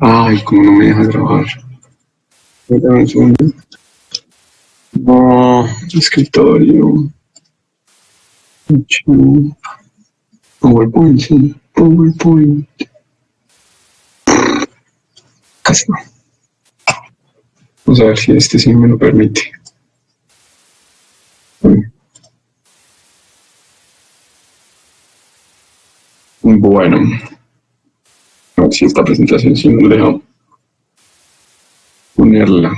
Ay, cómo no me deja grabar. Espérame un segundo. No, escritorio. PowerPoint, sí. PowerPoint. Casi no. Vamos a ver si este sí me lo permite. Bueno, a ver si esta presentación sí nos deja ponerla.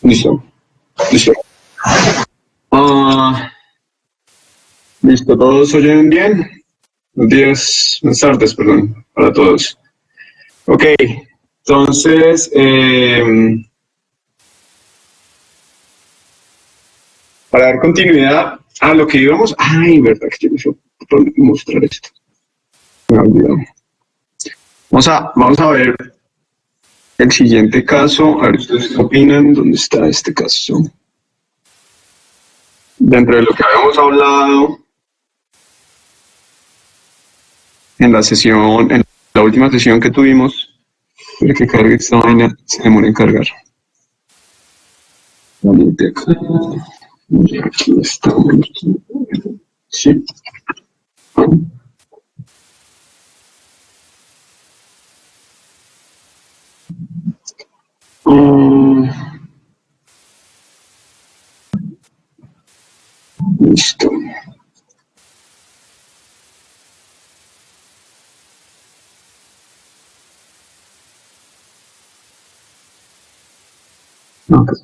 Listo. Listo. Ah, listo, ¿todos oyen bien? Buenos días, buenas tardes, perdón, para todos. Ok, entonces, para dar continuidad a lo que íbamos. Ay, verdad que yo quiero mostrar esto. Me ha olvidado. Vamos a ver el siguiente caso. A ver ustedes qué opinan. ¿Dónde está este caso? Dentro de lo que habíamos hablado en la sesión, en la última sesión que tuvimos, para que cargue esta vaina, se demora en cargar. Acá. Aquí estamos. Sí. Listo. Okay.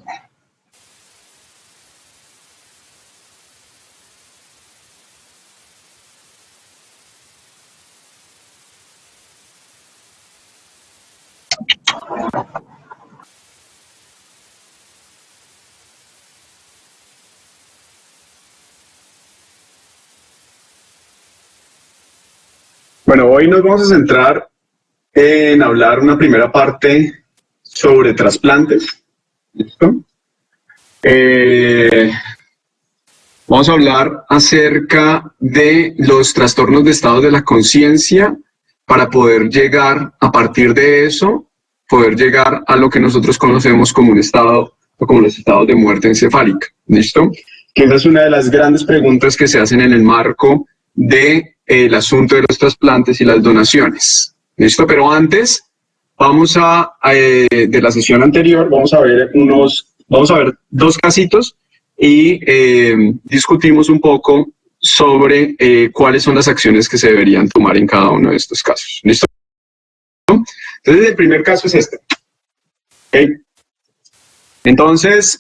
Bueno, hoy nos vamos a centrar en hablar una primera parte sobre trasplantes. ¿Listo? Vamos a hablar acerca de los trastornos de estado de la conciencia para poder llegar, a partir de eso, poder llegar a lo que nosotros conocemos como un estado o como los estados de muerte encefálica. ¿Listo? Que esa es una de las grandes preguntas que se hacen en el marco del asunto de los trasplantes y las donaciones. ¿Listo? Pero antes, vamos de la sesión anterior, vamos a ver dos casitos y discutimos un poco sobre cuáles son las acciones que se deberían tomar en cada uno de estos casos. ¿Listo? Entonces, el primer caso es este. ¿Okay? Entonces,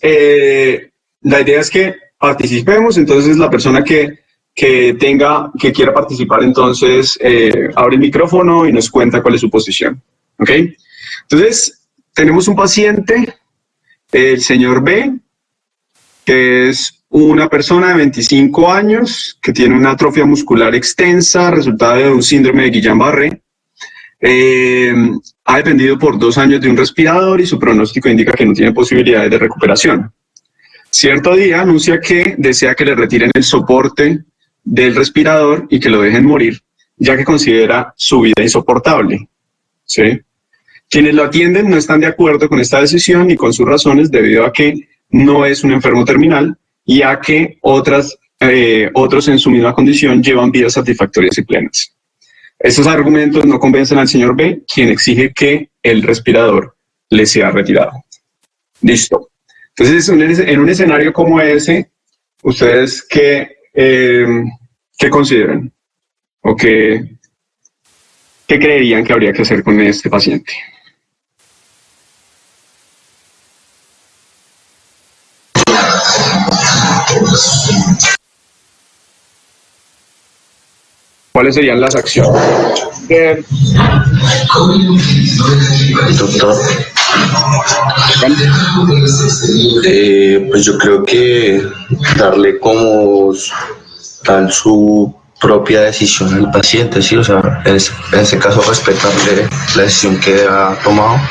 la idea es que participemos. Entonces, la persona que quiera participar, entonces abre el micrófono y nos cuenta cuál es su posición. ¿Ok? Entonces, tenemos un paciente, el señor B, que es una persona de 25 años que tiene una atrofia muscular extensa, resultado de un síndrome de Guillain-Barré. Ha dependido por 2 años de un respirador y su pronóstico indica que no tiene posibilidades de recuperación. Cierto día anuncia que desea que le retiren el soporte del respirador y que lo dejen morir, ya que considera su vida insoportable. ¿Sí? Quienes lo atienden no están de acuerdo con esta decisión ni con sus razones, debido a que no es un enfermo terminal y a que otros en su misma condición llevan vidas satisfactorias y plenas. Estos argumentos no convencen al señor B, quien exige que el respirador le sea retirado. Listo. Entonces, en un escenario como ese, ¿Ustedes qué consideran? ¿O qué creerían que habría que hacer con este paciente? ¿Cuáles serían las acciones? Doctor, pues yo creo que darle como tal su propia decisión al paciente, sí, o sea, en este caso respetarle la decisión que ha tomado,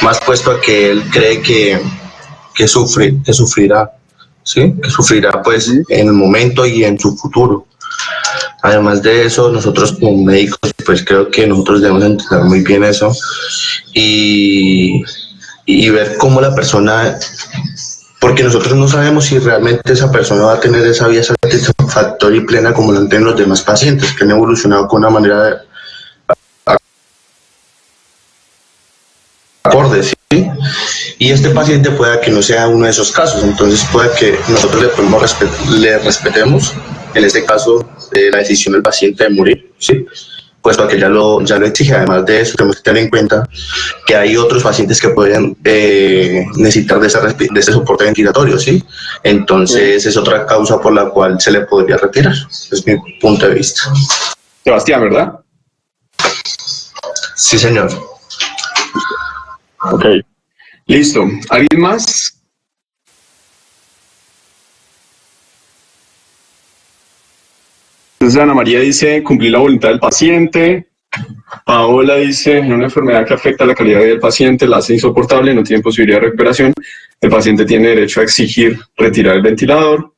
más puesto a que él cree que sufrirá, sí, que sufrirá pues en el momento y en su futuro. Además de eso, nosotros como médicos, pues creo que nosotros debemos entender muy bien eso y, y ver cómo la persona, porque nosotros no sabemos si realmente esa persona va a tener esa vida satisfactoria y plena como lo han tenido los demás pacientes, que han evolucionado con una manera acorde, ¿sí? Y este paciente pueda que no sea uno de esos casos, entonces puede que nosotros le respetemos, en este caso, la decisión del paciente de morir, ¿sí? Puesto que ya lo exige. Además de eso, tenemos que tener en cuenta que hay otros pacientes que pueden necesitar de ese soporte ventilatorio, ¿sí? Entonces es otra causa por la cual se le podría retirar, es mi punto de vista. Sebastián, ¿verdad? Sí, señor. Ok. Listo. ¿Alguien más? Entonces Ana María dice cumplir la voluntad del paciente. Paola dice una enfermedad que afecta la calidad de vida del paciente, la hace insoportable, no tiene posibilidad de recuperación. El paciente tiene derecho a exigir retirar el ventilador.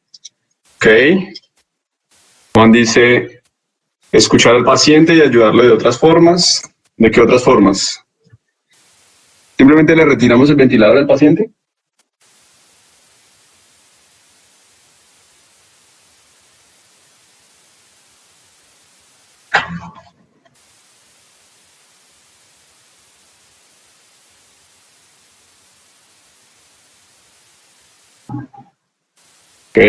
Ok. Juan dice escuchar al paciente y ayudarle de otras formas. ¿De qué otras formas? ¿Simplemente le retiramos el ventilador al paciente? Ok.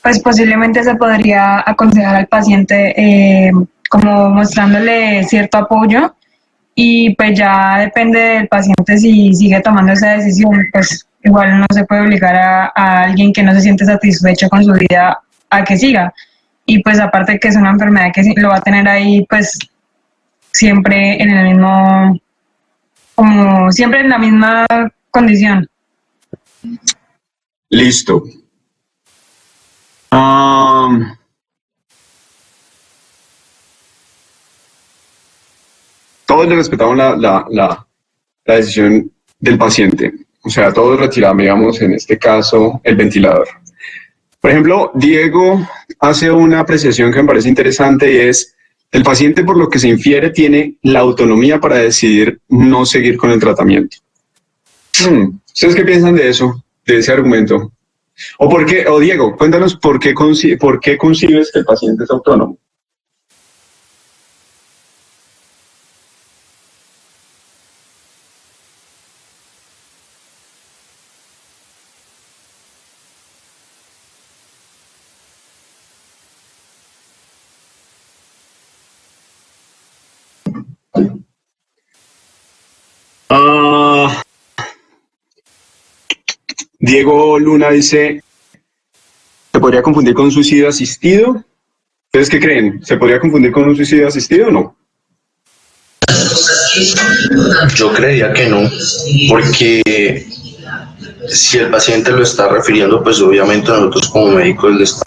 Pues posiblemente se podría aconsejar al paciente como mostrándole cierto apoyo y pues ya depende del paciente si sigue tomando esa decisión, pues igual no se puede obligar a alguien que no se siente satisfecho con su vida a que siga. Y pues aparte que es una enfermedad que lo va a tener ahí pues siempre en el mismo, como siempre en la misma condición. Listo. Todos le respetamos la decisión del paciente. O sea, todos retiramos, digamos, en este caso, el ventilador. Por ejemplo, Diego hace una apreciación que me parece interesante y es, el paciente por lo que se infiere tiene la autonomía para decidir no seguir con el tratamiento. ¿Ustedes qué piensan de eso, de ese argumento? O Diego, cuéntanos por qué concibes que el paciente es autónomo. Diego Luna dice, ¿se podría confundir con un suicidio asistido? ¿Ustedes qué creen? ¿Se podría confundir con un suicidio asistido o no? Yo creía que no, porque si el paciente lo está refiriendo, pues obviamente nosotros como médicos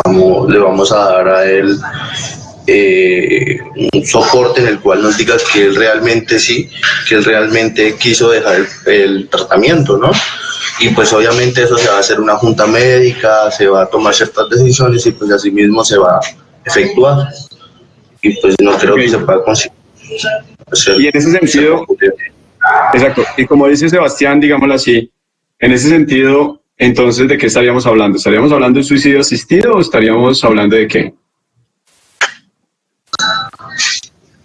le vamos a dar a él un soporte en el cual nos diga que él realmente sí, que él realmente quiso dejar el tratamiento, ¿no? Y pues obviamente eso se va a hacer una junta médica, se va a tomar ciertas decisiones y pues así mismo se va a efectuar. Y pues no creo que se pueda conseguir. Y en ese sentido, exacto, y como dice Sebastián, digámoslo así, en ese sentido, entonces, ¿de qué estaríamos hablando? ¿Estaríamos hablando de suicidio asistido o estaríamos hablando de qué?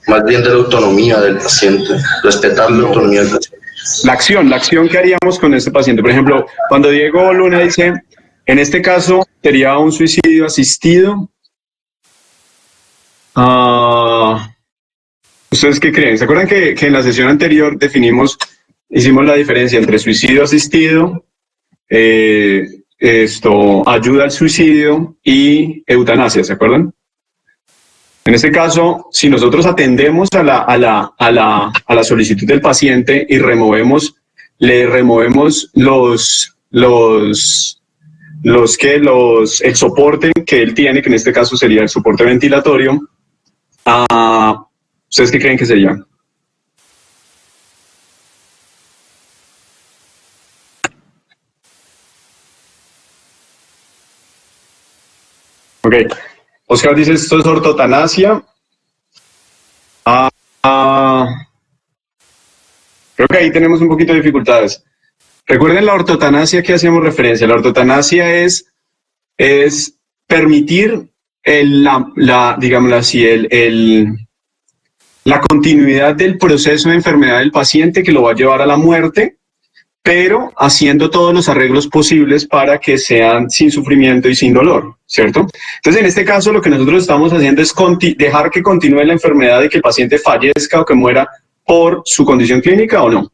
más bien de la autonomía del paciente, respetar la autonomía del paciente. La acción que haríamos con este paciente. Por ejemplo, cuando Diego Luna dice, en este caso sería un suicidio asistido. ¿Ustedes qué creen? ¿Se acuerdan que en la sesión anterior hicimos la diferencia entre suicidio asistido, ayuda al suicidio y eutanasia? ¿Se acuerdan? En este caso, si nosotros atendemos a la solicitud del paciente y le removemos el soporte que él tiene, que en este caso sería el soporte ventilatorio, ¿ustedes qué creen que sería? Ok. Oscar dice, esto es ortotanasia. Creo que ahí tenemos un poquito de dificultades. Recuerden la ortotanasia que hacíamos referencia. La ortotanasia es permitir digámoslo así, la continuidad del proceso de enfermedad del paciente que lo va a llevar a la muerte, pero haciendo todos los arreglos posibles para que sean sin sufrimiento y sin dolor, ¿cierto? Entonces, en este caso, lo que nosotros estamos haciendo es dejar que continúe la enfermedad y que el paciente fallezca o que muera por su condición clínica o no.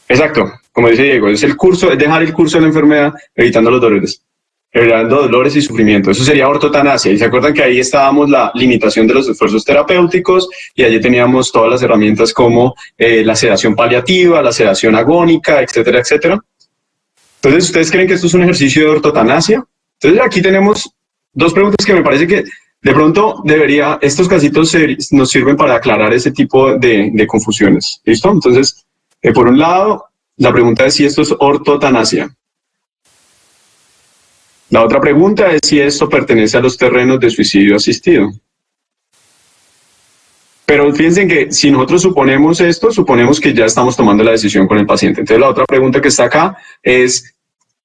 Exacto, como dice Diego, es dejar el curso de la enfermedad evitando dolores y sufrimiento. Eso sería ortotanasia. Y se acuerdan que ahí estábamos la limitación de los esfuerzos terapéuticos y allí teníamos todas las herramientas como la sedación paliativa, la sedación agónica, etcétera, etcétera. Entonces, ¿ustedes creen que esto es un ejercicio de ortotanasia? Entonces, aquí tenemos dos preguntas que me parece que de pronto estos casitos nos sirven para aclarar ese tipo de confusiones. ¿Listo? Entonces, por un lado, la pregunta es si esto es ortotanasia. La otra pregunta es si esto pertenece a los terrenos de suicidio asistido. Pero fíjense que si nosotros suponemos esto, suponemos que ya estamos tomando la decisión con el paciente. Entonces la otra pregunta que está acá es,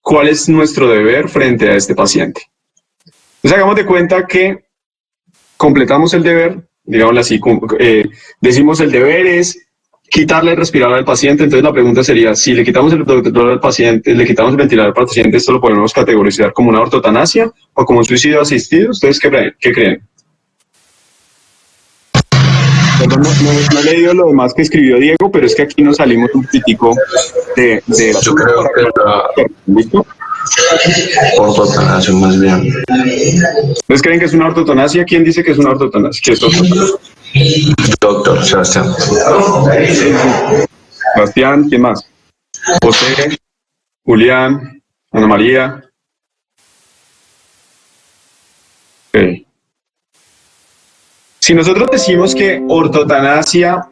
¿cuál es nuestro deber frente a este paciente? Entonces hagamos de cuenta que completamos el deber, digámoslo así, decimos el deber es quitarle el respirador al paciente. Entonces la pregunta sería, si le quitamos el ventilador al paciente, al paciente, ¿esto lo podemos categorizar como una ortotanasia o como un suicidio asistido? ¿Ustedes qué creen? Perdón, no he leído lo demás que escribió Diego, pero es que aquí nos salimos un poquitico de Yo creo que ¿listo? ortotanasia más bien. ¿Ustedes creen que es una ortotanasia? ¿Quién dice que es una ortotanasia? ¿Qué es ortotanasia? Doctor Sebastián. Sebastián, ¿quién más? José, Julián, Ana María. Okay. Si nosotros decimos que ortotanasia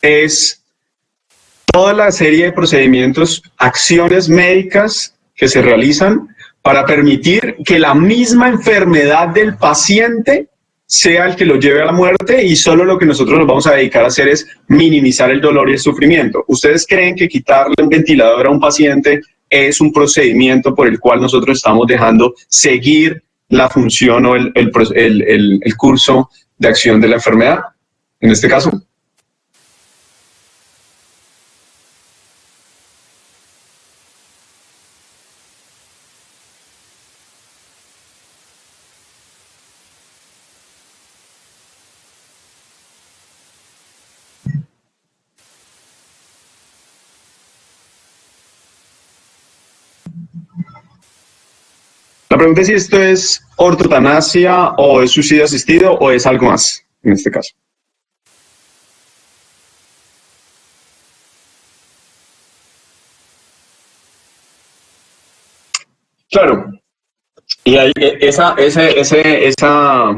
es toda la serie de procedimientos, acciones médicas que se realizan para permitir que la misma enfermedad del paciente sea el que lo lleve a la muerte, y solo lo que nosotros nos vamos a dedicar a hacer es minimizar el dolor y el sufrimiento. ¿Ustedes creen que quitarle un ventilador a un paciente es un procedimiento por el cual nosotros estamos dejando seguir la función o el curso de acción de la enfermedad, en este caso? La pregunta es si esto es ortotanasia o es suicidio asistido o es algo más, en este caso. Claro, y ahí, ese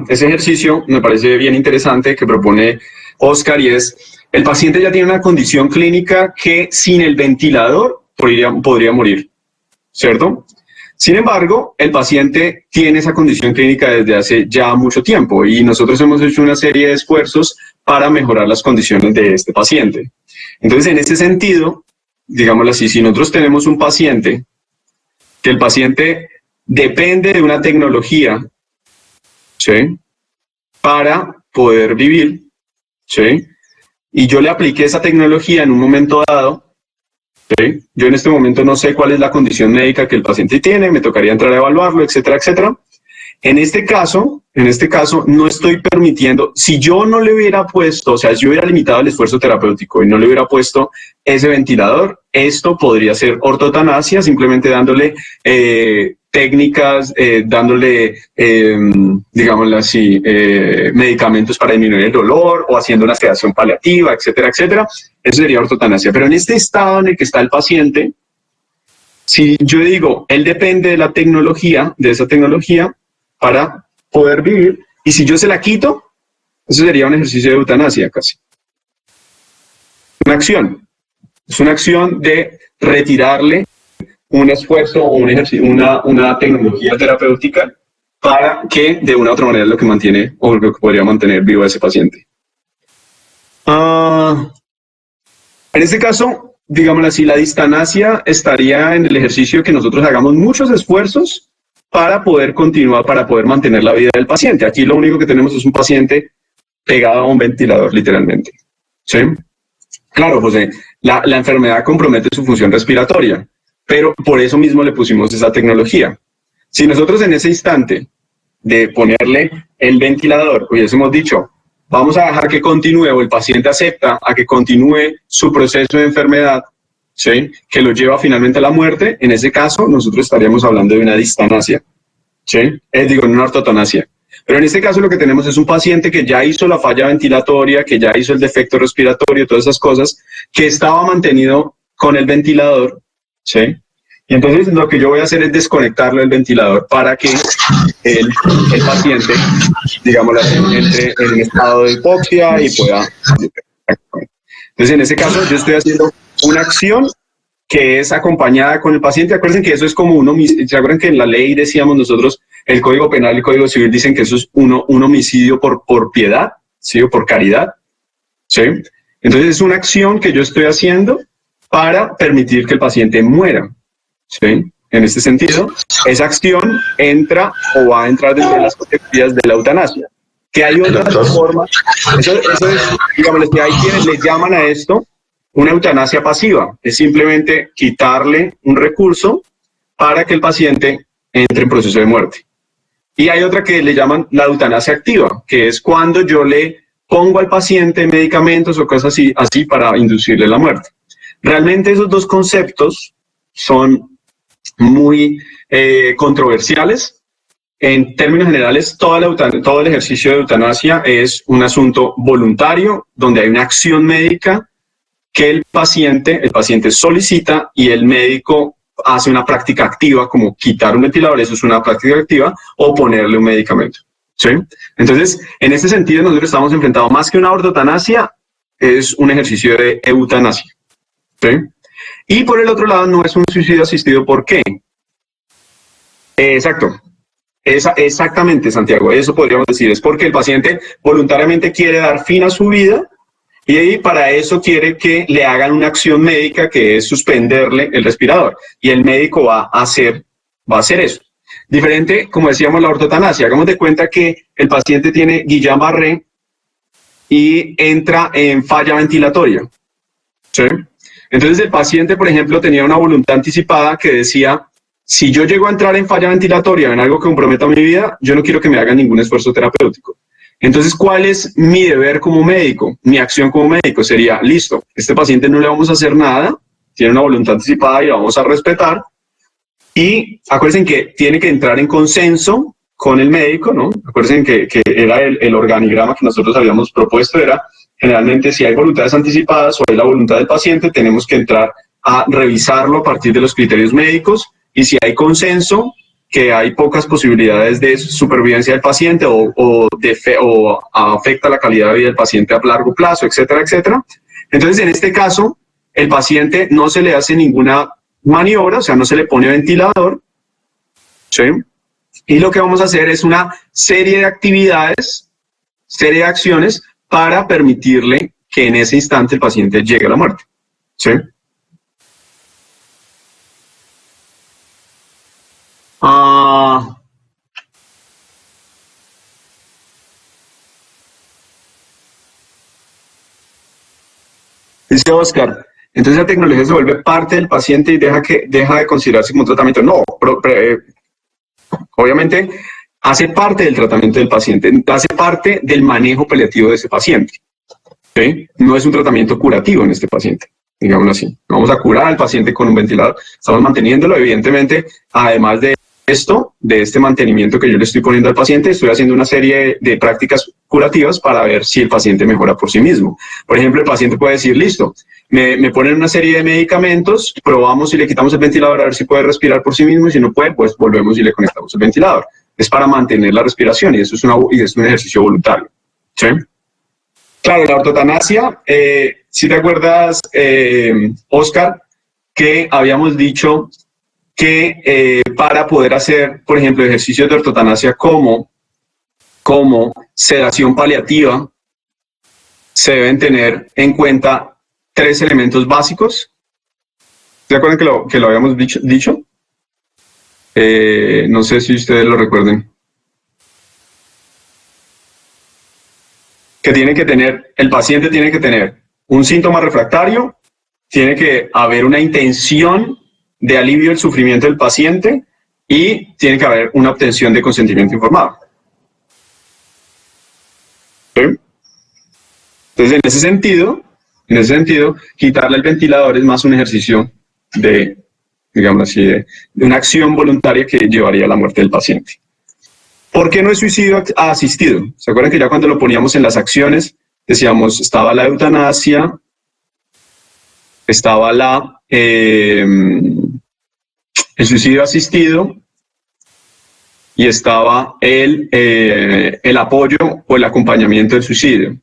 ejercicio me parece bien interesante que propone Oscar, y es, el paciente ya tiene una condición clínica que sin el ventilador podría morir, ¿cierto? Sin embargo, el paciente tiene esa condición clínica desde hace ya mucho tiempo y nosotros hemos hecho una serie de esfuerzos para mejorar las condiciones de este paciente. Entonces, en ese sentido, digámoslo así, si nosotros tenemos un paciente que el paciente depende de una tecnología, ¿sí?, para poder vivir, ¿sí? Y yo le apliqué esa tecnología en un momento dado, ¿sí? Yo en este momento no sé cuál es la condición médica que el paciente tiene, me tocaría entrar a evaluarlo, etcétera, etcétera. En este caso, no estoy permitiendo, si yo no le hubiera puesto, o sea, si yo hubiera limitado el esfuerzo terapéutico y no le hubiera puesto ese ventilador, esto podría ser ortotanasia, simplemente dándole técnicas, dándole, digámoslo así, medicamentos para disminuir el dolor o haciendo una sedación paliativa, etcétera, etcétera. Eso sería ortotanasia. Pero en este estado en el que está el paciente, si yo digo, él depende de la tecnología, de esa tecnología, para poder vivir, y si yo se la quito, eso sería un ejercicio de eutanasia casi. Una acción. Es una acción de retirarle un esfuerzo o un ejercicio, una tecnología terapéutica para que de una u otra manera es lo que mantiene o lo que podría mantener vivo a ese paciente. En este caso, digámoslo así, la distanasia estaría en el ejercicio que nosotros hagamos muchos esfuerzos para poder continuar, para poder mantener la vida del paciente. Aquí lo único que tenemos es un paciente pegado a un ventilador, literalmente. ¿Sí? Claro, José, la enfermedad compromete su función respiratoria, pero por eso mismo le pusimos esa tecnología. Si nosotros en ese instante de ponerle el ventilador hubiésemos dicho, vamos a dejar que continúe o el paciente acepta a que continúe su proceso de enfermedad, ¿sí? Que lo lleva finalmente a la muerte, en ese caso nosotros estaríamos hablando de una distanasia, ¿sí? Digo, una ortotanasia. Pero en este caso lo que tenemos es un paciente que ya hizo la falla ventilatoria, que ya hizo el defecto respiratorio, todas esas cosas, que estaba mantenido con el ventilador, ¿sí? Y entonces lo que yo voy a hacer es desconectarlo del ventilador para que el paciente, digamos, entre en un estado de hipoxia y pueda... Entonces, en ese caso, yo estoy haciendo una acción que es acompañada con el paciente. Acuérdense que eso es como un homicidio. ¿Se acuerdan que en la ley decíamos nosotros, el Código Penal y el Código Civil dicen que eso es un homicidio por piedad, ¿sí? O por caridad, ¿sí? Entonces, es una acción que yo estoy haciendo para permitir que el paciente muera, ¿sí? En este sentido, esa acción entra o va a entrar dentro de las categorías de la eutanasia. Que hay otras formas, eso es, digamos, que hay quienes le llaman a esto una eutanasia pasiva, es simplemente quitarle un recurso para que el paciente entre en proceso de muerte. Y hay otra que le llaman la eutanasia activa, que es cuando yo le pongo al paciente medicamentos o cosas así para inducirle la muerte. Realmente esos dos conceptos son muy controversiales. En términos generales, todo el ejercicio de eutanasia es un asunto voluntario, donde hay una acción médica que el paciente solicita y el médico hace una práctica activa, como quitar un ventilador, eso es una práctica activa, o ponerle un medicamento. ¿Sí? Entonces, en este sentido, nosotros estamos enfrentados más que una ortotanasia, es un ejercicio de eutanasia. ¿Sí? Y por el otro lado, no es un suicidio asistido, ¿por qué? Exacto. Exactamente, Santiago, eso podríamos decir, es porque el paciente voluntariamente quiere dar fin a su vida y para eso quiere que le hagan una acción médica que es suspenderle el respirador y el médico va a hacer eso. Diferente, como decíamos, la ortotanasia. Hagamos de cuenta que el paciente tiene Guillain-Barré y entra en falla ventilatoria, ¿sí? Entonces el paciente, por ejemplo, tenía una voluntad anticipada que decía, si yo llego a entrar en falla ventilatoria, en algo que comprometa mi vida, yo no quiero que me hagan ningún esfuerzo terapéutico. Entonces, ¿cuál es mi deber como médico? Mi acción como médico sería, listo, este paciente no le vamos a hacer nada, tiene una voluntad anticipada y la vamos a respetar. Y acuérdense que tiene que entrar en consenso con el médico, ¿no? Acuérdense que era el organigrama que nosotros habíamos propuesto, era generalmente si hay voluntades anticipadas o hay la voluntad del paciente, tenemos que entrar a revisarlo a partir de los criterios médicos y si hay consenso, que hay pocas posibilidades de supervivencia del paciente o afecta la calidad de vida del paciente a largo plazo, etcétera, etcétera. Entonces, en este caso, el paciente no se le hace ninguna maniobra, o sea, no se le pone ventilador, ¿sí? Y lo que vamos a hacer es una serie de actividades, serie de acciones para permitirle que en ese instante el paciente llegue a la muerte, ¿sí? Uh, Dice Oscar, entonces la tecnología se vuelve parte del paciente y deja de considerarse como un tratamiento. No, obviamente hace parte del tratamiento del paciente, hace parte del manejo paliativo de ese paciente. ¿Sí? No es un tratamiento curativo en este paciente, digámoslo así. No vamos a curar al paciente con un ventilador, estamos manteniéndolo, evidentemente, además de esto, de este mantenimiento que yo le estoy poniendo al paciente, estoy haciendo una serie de prácticas curativas para ver si el paciente mejora por sí mismo. Por ejemplo, el paciente puede decir, listo, me ponen una serie de medicamentos, probamos y le quitamos el ventilador a ver si puede respirar por sí mismo, y si no puede, pues volvemos y le conectamos el ventilador. Es para mantener la respiración y eso es un ejercicio voluntario. ¿Sí? Claro, la ortotanasia, si te acuerdas, Oscar, que habíamos dicho que para poder hacer, por ejemplo, ejercicios de ortotanasia como sedación paliativa, se deben tener en cuenta 3 elementos básicos. ¿Se acuerdan que lo habíamos dicho? No sé si ustedes lo recuerden. Que el paciente tiene que tener un síntoma refractario, tiene que haber una intención de alivio del sufrimiento del paciente y tiene que haber una obtención de consentimiento informado. ¿Sí? Entonces, en ese sentido, quitarle el ventilador es más un ejercicio de, digamos así, de una acción voluntaria que llevaría a la muerte del paciente. ¿Por qué no es suicidio asistido? ¿Se acuerdan que ya cuando lo poníamos en las acciones, decíamos, estaba la eutanasia, estaba el suicidio asistido y estaba el apoyo o el acompañamiento del suicidio?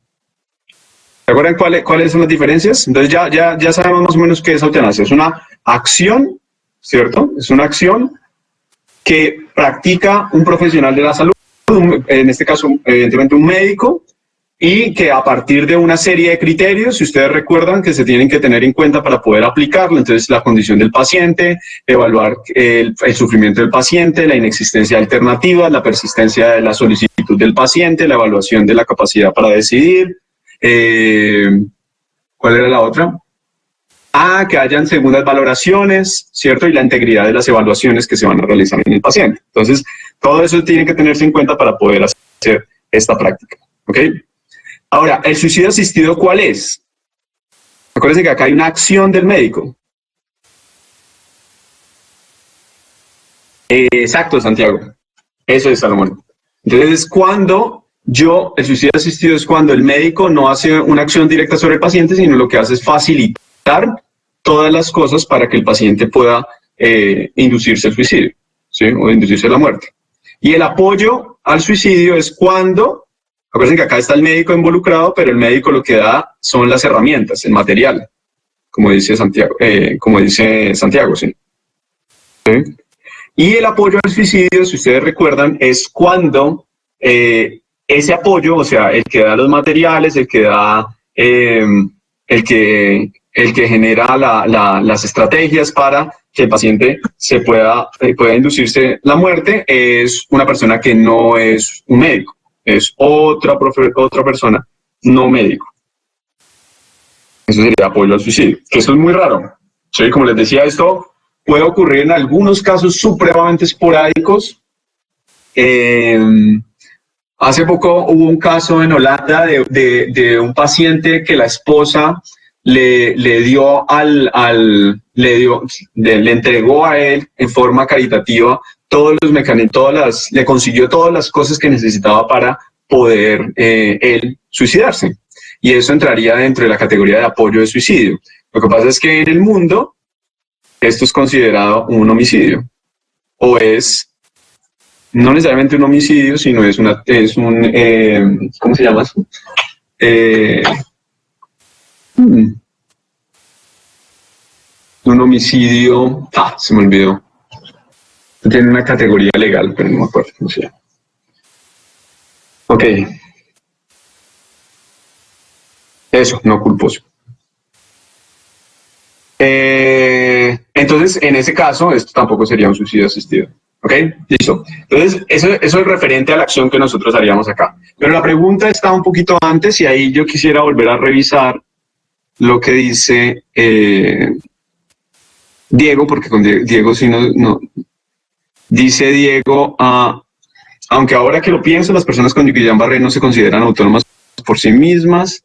¿Se acuerdan cuáles son las diferencias? Entonces ya sabemos más o menos qué es eutanasia. Es una acción, ¿cierto? Es una acción que practica un profesional de la salud, en este caso, evidentemente, un médico, y que a partir de una serie de criterios, si ustedes recuerdan, que se tienen que tener en cuenta para poder aplicarlo, entonces la condición del paciente, evaluar el sufrimiento del paciente, la inexistencia de alternativas, la persistencia de la solicitud del paciente, la evaluación de la capacidad para decidir, ¿cuál era la otra? Que hayan segundas valoraciones, ¿cierto? Y la integridad de las evaluaciones que se van a realizar en el paciente. Entonces, todo eso tiene que tenerse en cuenta para poder hacer esta práctica, ¿ok? Ahora, ¿el suicidio asistido cuál es? Acuérdense que acá hay una acción del médico. Exacto, Santiago. Eso es, Salomón. Entonces, el suicidio asistido es cuando el médico no hace una acción directa sobre el paciente, sino lo que hace es facilitar todas las cosas para que el paciente pueda inducirse al suicidio, ¿sí? O inducirse a la muerte. Y el apoyo al suicidio es cuando, acuérdense que acá está el médico involucrado, pero el médico lo que da son las herramientas, el material, como dice Santiago, ¿sí? ¿Sí? Y el apoyo al suicidio, si ustedes recuerdan, es cuando ese apoyo, o sea, el que da los materiales, el que da, el que genera las estrategias para que el paciente pueda inducirse la muerte, es una persona que no es un médico, es otra persona no médico. Eso sería apoyo al suicidio, que esto es muy raro. ¿Sí? Como les decía, esto puede ocurrir en algunos casos supremamente esporádicos. Hace poco hubo un caso en Holanda de un paciente que la esposa le entregó a él en forma caritativa todos los mecanismos, le consiguió todas las cosas que necesitaba para poder él suicidarse. Y eso entraría dentro de la categoría de apoyo de suicidio. Lo que pasa es que en el mundo esto es considerado un homicidio, o es no necesariamente un homicidio, sino es un ¿cómo se llama eso? Un homicidio, se me olvidó. Tiene una categoría legal, pero no me acuerdo cómo se llama. Ok. Eso, no culposo. Entonces, en ese caso, esto tampoco sería un suicidio asistido. ¿Ok? Listo. Entonces, eso es referente a la acción que nosotros haríamos acá. Pero la pregunta está un poquito antes y ahí yo quisiera volver a revisar lo que dice Diego, porque con Diego sí no dice Diego, aunque ahora que lo pienso, las personas con Guillain-Barré no se consideran autónomas por sí mismas,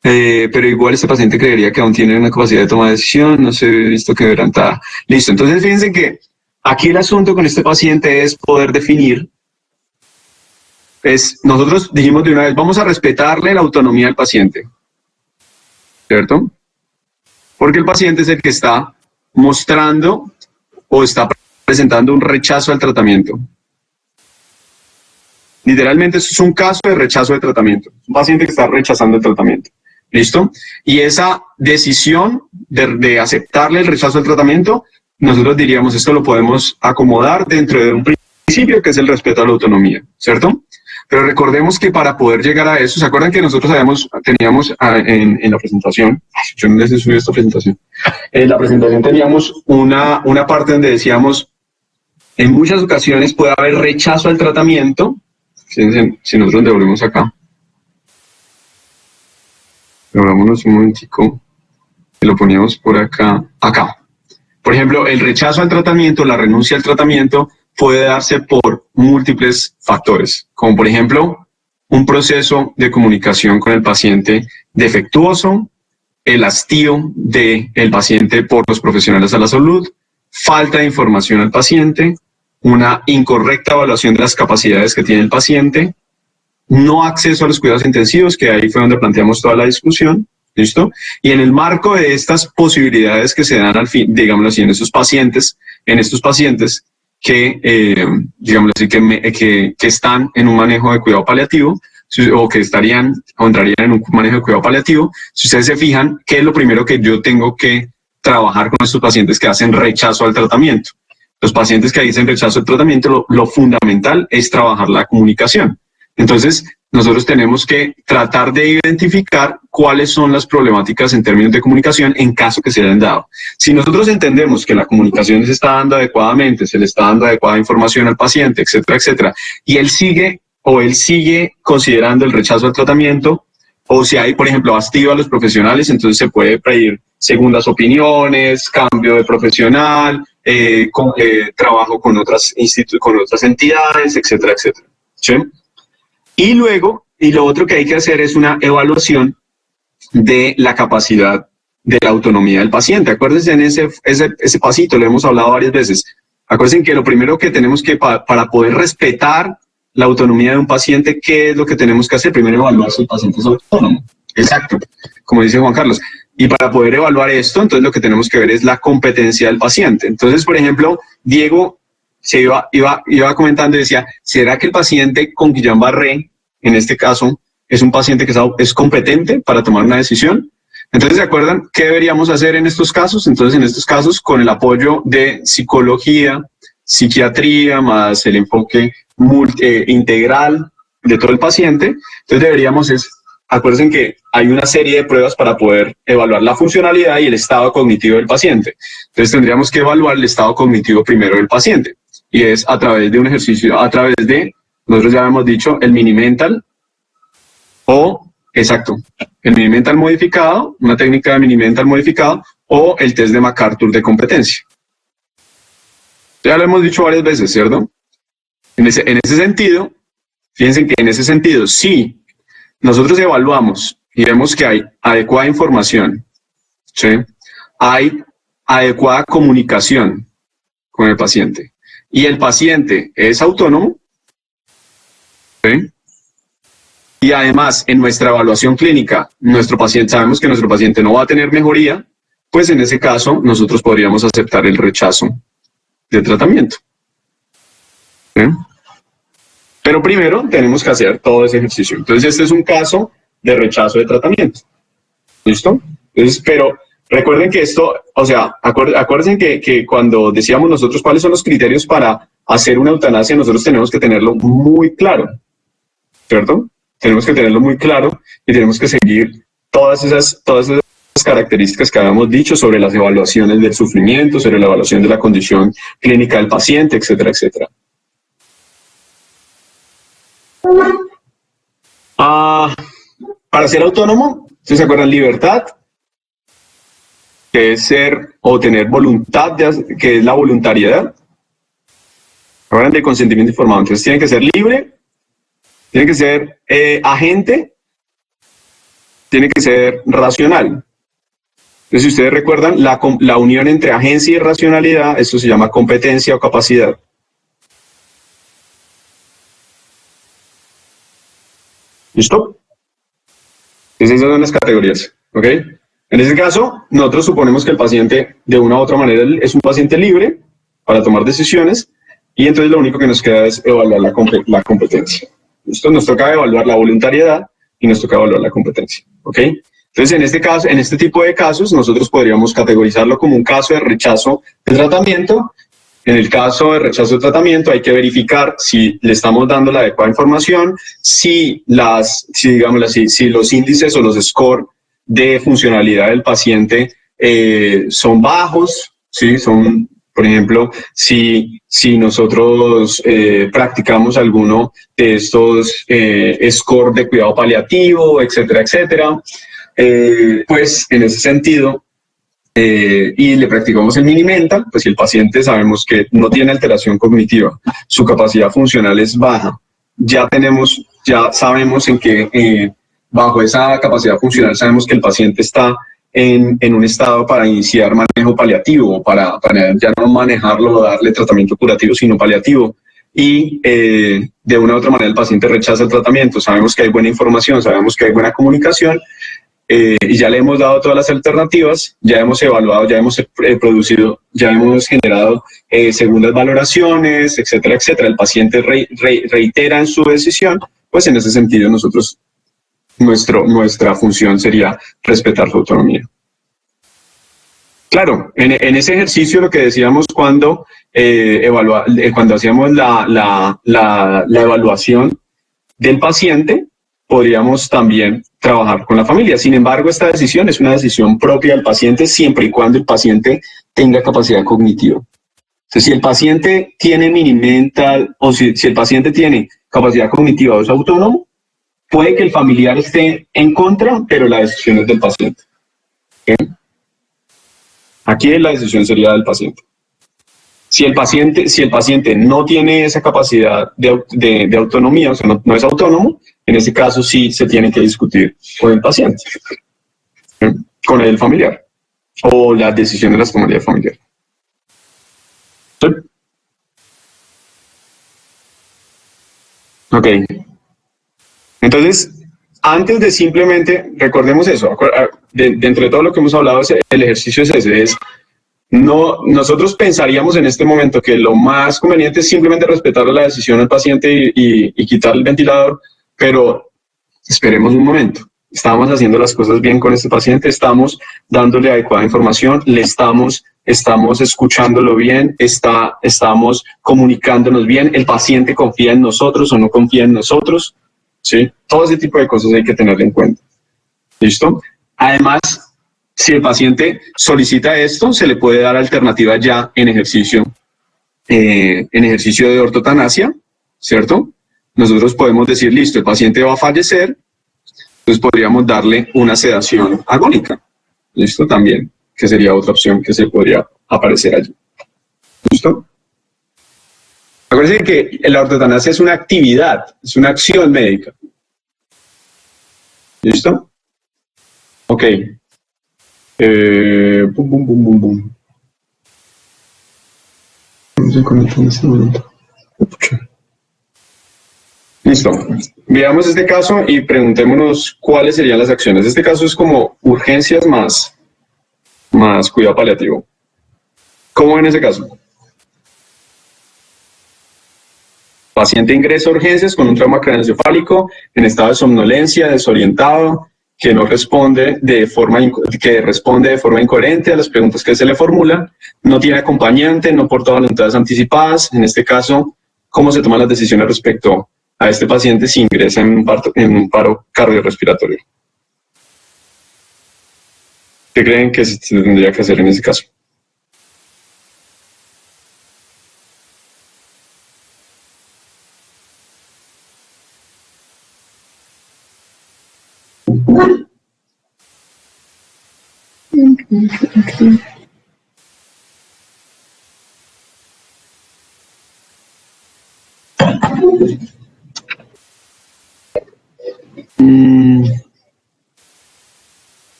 pero igual este paciente creería que aún tiene una capacidad de toma de decisión, no sé, he visto que quebrantada. Listo, entonces fíjense que aquí el asunto con este paciente es poder definir, nosotros dijimos de una vez, vamos a respetarle la autonomía al paciente, ¿cierto? Porque el paciente es el que está mostrando o está presentando un rechazo al tratamiento. Literalmente eso es un caso de rechazo de tratamiento, un paciente que está rechazando el tratamiento. ¿Listo? Y esa decisión de aceptarle el rechazo al tratamiento, nosotros diríamos, esto lo podemos acomodar dentro de un principio que es el respeto a la autonomía, ¿cierto? Pero recordemos que para poder llegar a eso, ¿se acuerdan que nosotros teníamos en la presentación, yo no les he subido esta presentación, en la presentación teníamos una parte donde decíamos, en muchas ocasiones puede haber rechazo al tratamiento, si nosotros devolvemos acá, devolvámonos un momentico, y lo poníamos por acá. Por ejemplo, el rechazo al tratamiento, la renuncia al tratamiento, puede darse por múltiples factores, como por ejemplo, un proceso de comunicación con el paciente defectuoso, el hastío del paciente por los profesionales de la salud, falta de información al paciente, una incorrecta evaluación de las capacidades que tiene el paciente, no acceso a los cuidados intensivos, que ahí fue donde planteamos toda la discusión, ¿listo? Y en el marco de estas posibilidades que se dan al fin, digámoslo así, en estos pacientes que, digámoslo así, que están en un manejo de cuidado paliativo, o que entrarían en un manejo de cuidado paliativo, si ustedes se fijan, ¿qué es lo primero que yo tengo que trabajar con estos pacientes que hacen rechazo al tratamiento? Los pacientes que hacen rechazo al tratamiento, lo fundamental es trabajar la comunicación. Entonces, nosotros tenemos que tratar de identificar cuáles son las problemáticas en términos de comunicación en caso que se hayan dado. Si nosotros entendemos que la comunicación se está dando adecuadamente, se le está dando adecuada información al paciente, etcétera, etcétera, y él sigue considerando el rechazo al tratamiento, o si hay, por ejemplo, hastío a los profesionales, entonces se puede pedir segundas opiniones, cambio de profesional, trabajo con otras entidades, etcétera, etcétera. ¿Sí? Y luego, lo otro que hay que hacer es una evaluación de la capacidad de la autonomía del paciente. Acuérdense en ese pasito, lo hemos hablado varias veces. Acuérdense que lo primero que tenemos que, para poder respetar la autonomía de un paciente, ¿qué es lo que tenemos que hacer? Primero evaluar si el paciente es autónomo. Exacto, como dice Juan Carlos. Y para poder evaluar esto, entonces lo que tenemos que ver es la competencia del paciente. Entonces, por ejemplo, Diego se iba comentando y decía, ¿será que el paciente con Guillain-Barré, en este caso, es un paciente que es competente para tomar una decisión? Entonces, ¿se acuerdan qué deberíamos hacer en estos casos? Entonces, en estos casos, con el apoyo de psicología, psiquiatría, más el enfoque integral de todo el paciente, entonces deberíamos acuérdense que hay una serie de pruebas para poder evaluar la funcionalidad y el estado cognitivo del paciente. Entonces tendríamos que evaluar el estado cognitivo primero del paciente. Y es a través de un ejercicio, nosotros ya hemos dicho, el Mini-Mental, el Mini-Mental modificado, una técnica de Mini-Mental modificado, o el test de MacArthur de competencia. Ya lo hemos dicho varias veces, ¿cierto? En ese sentido, fíjense que en ese sentido, sí, nosotros evaluamos y vemos que hay adecuada información, ¿sí? Hay adecuada comunicación con el paciente y el paciente es autónomo, ¿sí? Y además en nuestra evaluación clínica, sabemos que nuestro paciente no va a tener mejoría, pues en ese caso nosotros podríamos aceptar el rechazo de tratamiento, ¿sí? Pero primero tenemos que hacer todo ese ejercicio. Entonces, este es un caso de rechazo de tratamiento. ¿Listo? Entonces, pero recuerden que esto, o sea, acuérdense que cuando decíamos nosotros cuáles son los criterios para hacer una eutanasia, nosotros tenemos que tenerlo muy claro, ¿cierto? Tenemos que tenerlo muy claro y tenemos que seguir todas esas características que habíamos dicho sobre las evaluaciones del sufrimiento, sobre la evaluación de la condición clínica del paciente, etcétera, etcétera. Para ser autónomo, ¿ustedes se acuerdan? Libertad, que es ser o tener voluntad, que es la voluntariedad. Hablan de consentimiento informado. Entonces tiene que ser libre, tiene que ser agente, tiene que ser racional. Entonces, si ustedes recuerdan, la unión entre agencia y racionalidad, esto se llama competencia o capacidad. ¿Listo? Esas son las categorías, ¿ok? En este caso, nosotros suponemos que el paciente, de una u otra manera, es un paciente libre para tomar decisiones, y entonces lo único que nos queda es evaluar la competencia. ¿Listo? Nos toca evaluar la voluntariedad y nos toca evaluar la competencia, ¿ok? Entonces, en este caso, en este tipo de casos, nosotros podríamos categorizarlo como un caso de rechazo de tratamiento. En el caso de rechazo de tratamiento hay que verificar si le estamos dando la adecuada información, si los índices o los scores de funcionalidad del paciente son bajos, ¿sí? Son, por ejemplo, si nosotros practicamos alguno de estos scores de cuidado paliativo, etcétera, etcétera, pues en ese sentido, y le practicamos el mini-mental, pues si el paciente sabemos que no tiene alteración cognitiva, su capacidad funcional es baja, ya sabemos en que bajo esa capacidad funcional sabemos que el paciente está en un estado para iniciar manejo paliativo, para ya no manejarlo o darle tratamiento curativo, sino paliativo. Y de una u otra manera el paciente rechaza el tratamiento, sabemos que hay buena información, sabemos que hay buena comunicación, y ya le hemos dado todas las alternativas, ya hemos evaluado, ya hemos producido, ya hemos generado segundas valoraciones, etcétera, etcétera. El paciente reitera en su decisión, pues en ese sentido nosotros, nuestra función sería respetar su autonomía. Claro, en ese ejercicio lo que decíamos cuando hacíamos la evaluación del paciente, podríamos también trabajar con la familia. Sin embargo, esta decisión es una decisión propia del paciente siempre y cuando el paciente tenga capacidad cognitiva. Entonces, si el paciente tiene mini-mental o si el paciente tiene capacidad cognitiva o es autónomo, puede que el familiar esté en contra, pero la decisión es del paciente. ¿Okay? Aquí la decisión sería del paciente. Si el paciente no tiene esa capacidad de autonomía, o sea, no es autónomo, en ese caso sí se tiene que discutir con el paciente, ¿sí? Con el familiar, o las decisiones las tomaría el familiar. ¿Sí? Ok. Entonces, antes de simplemente, recordemos eso, dentro de todo lo que hemos hablado, el ejercicio es ese, nosotros pensaríamos en este momento que lo más conveniente es simplemente respetar la decisión del paciente y quitar el ventilador, pero esperemos un momento. Estamos haciendo las cosas bien con este paciente, estamos dándole adecuada información, estamos escuchándolo bien, estamos comunicándonos bien, el paciente confía en nosotros o no confía en nosotros, ¿sí? Todo ese tipo de cosas hay que tenerlo en cuenta. ¿Listo? Además, si el paciente solicita esto, se le puede dar alternativa ya en ejercicio de ortotanasia, ¿cierto? Nosotros podemos decir, listo, el paciente va a fallecer, entonces podríamos darle una sedación agónica, ¿listo? También, que sería otra opción que se podría aparecer allí. ¿Listo? Acuérdense que la ortotanasia es una actividad, es una acción médica. ¿Listo? Ok. Bum, bum, bum, bum, bum. No se conecta en este momento. Listo. Veamos este caso y preguntémonos cuáles serían las acciones. Este caso es como urgencias más cuidado paliativo. ¿Cómo en ese caso? Paciente ingresa a urgencias con un trauma craneoencefálico en estado de somnolencia, desorientado, que responde de forma incoherente a las preguntas que se le formulan, no tiene acompañante, no porta voluntades anticipadas. En este caso, ¿cómo se toman las decisiones respecto a este paciente si ingresa en un paro cardiorrespiratorio? ¿Qué creen que se tendría que hacer en ese caso?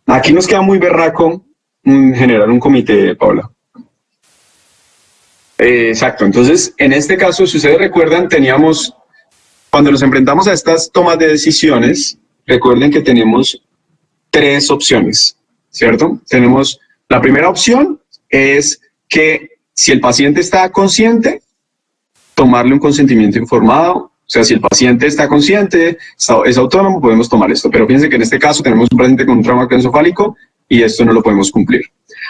Aquí nos queda muy berraco generar un comité, Paula. Exacto, entonces en este caso, si ustedes recuerdan, teníamos, cuando nos enfrentamos a estas tomas de decisiones, recuerden que tenemos 3 opciones, ¿cierto? Tenemos, la primera opción es que si el paciente está consciente, tomarle un consentimiento informado. O sea, si el paciente está consciente, es autónomo, podemos tomar esto. Pero fíjense que en este caso tenemos un paciente con un trauma craneoencefálico y esto no lo podemos cumplir.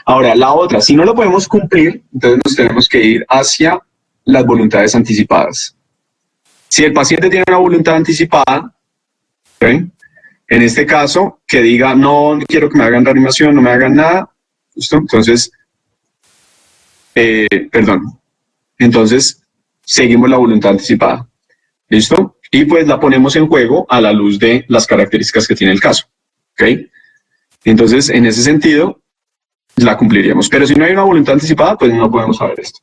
Ahora, la otra, si no lo podemos cumplir, entonces nos tenemos que ir hacia las voluntades anticipadas. Si el paciente tiene una voluntad anticipada, ¿okay? En este caso, que diga, no quiero que me hagan reanimación, no me hagan nada, ¿listo? Entonces, entonces seguimos la voluntad anticipada. ¿Listo? Y pues la ponemos en juego a la luz de las características que tiene el caso. ¿Ok? Entonces, en ese sentido, la cumpliríamos. Pero si no hay una voluntad anticipada, pues no podemos saber esto.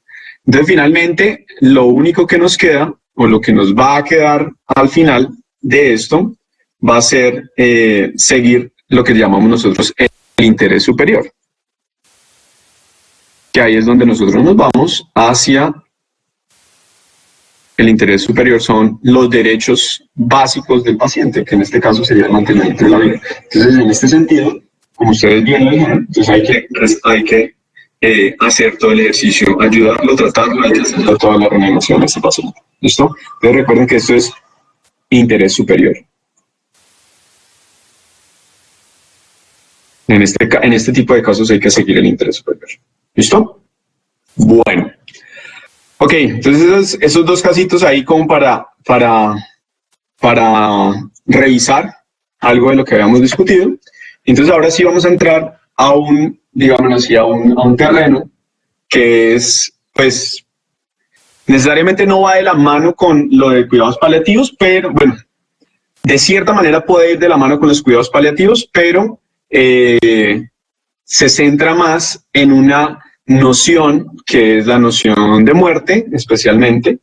Entonces, finalmente, lo único que nos queda, o lo que nos va a quedar al final de esto, va a ser seguir lo que llamamos nosotros el interés superior. Que ahí es donde nosotros nos vamos hacia el interés superior, son los derechos básicos del paciente, que en este caso sería el mantenimiento de la vida. Entonces, en este sentido, como ustedes bien lo dijeron, entonces hay que hacer todo el ejercicio, ayudarlo, tratarlo, hay que hacer toda la reanimación a este paciente. ¿Listo? Entonces recuerden que esto es interés superior. En este tipo de casos hay que seguir el interés superior. ¿Listo? Bueno. Ok, entonces esos 2 casitos ahí como para revisar algo de lo que habíamos discutido. Entonces ahora sí vamos a entrar a un, digamos así, a un terreno que es, pues, necesariamente no va de la mano con lo de cuidados paliativos, pero bueno, de cierta manera puede ir de la mano con los cuidados paliativos, pero se centra más en una noción que es la noción de muerte, especialmente,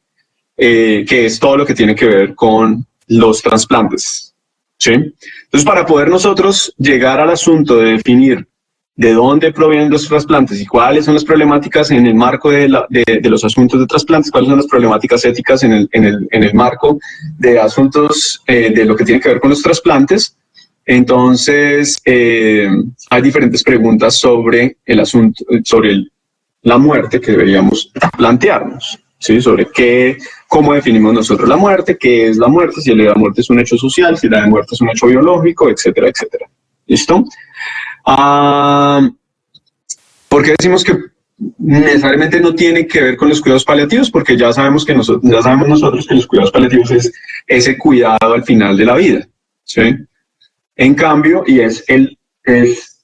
que es todo lo que tiene que ver con los trasplantes, ¿sí? Entonces, para poder nosotros llegar al asunto de definir de dónde provienen los trasplantes y cuáles son las problemáticas en el marco de los asuntos de trasplantes, cuáles son las problemáticas éticas en el marco de asuntos de lo que tiene que ver con los trasplantes, entonces hay diferentes preguntas sobre el asunto, sobre la muerte que deberíamos plantearnos, ¿sí? Sobre cómo definimos nosotros la muerte, qué es la muerte, si la muerte es un hecho social, si la muerte es un hecho biológico, etcétera, etcétera. ¿Listo? ¿Por qué decimos que necesariamente no tiene que ver con los cuidados paliativos? Porque ya sabemos nosotros que los cuidados paliativos es ese cuidado al final de la vida, ¿sí? En cambio, y es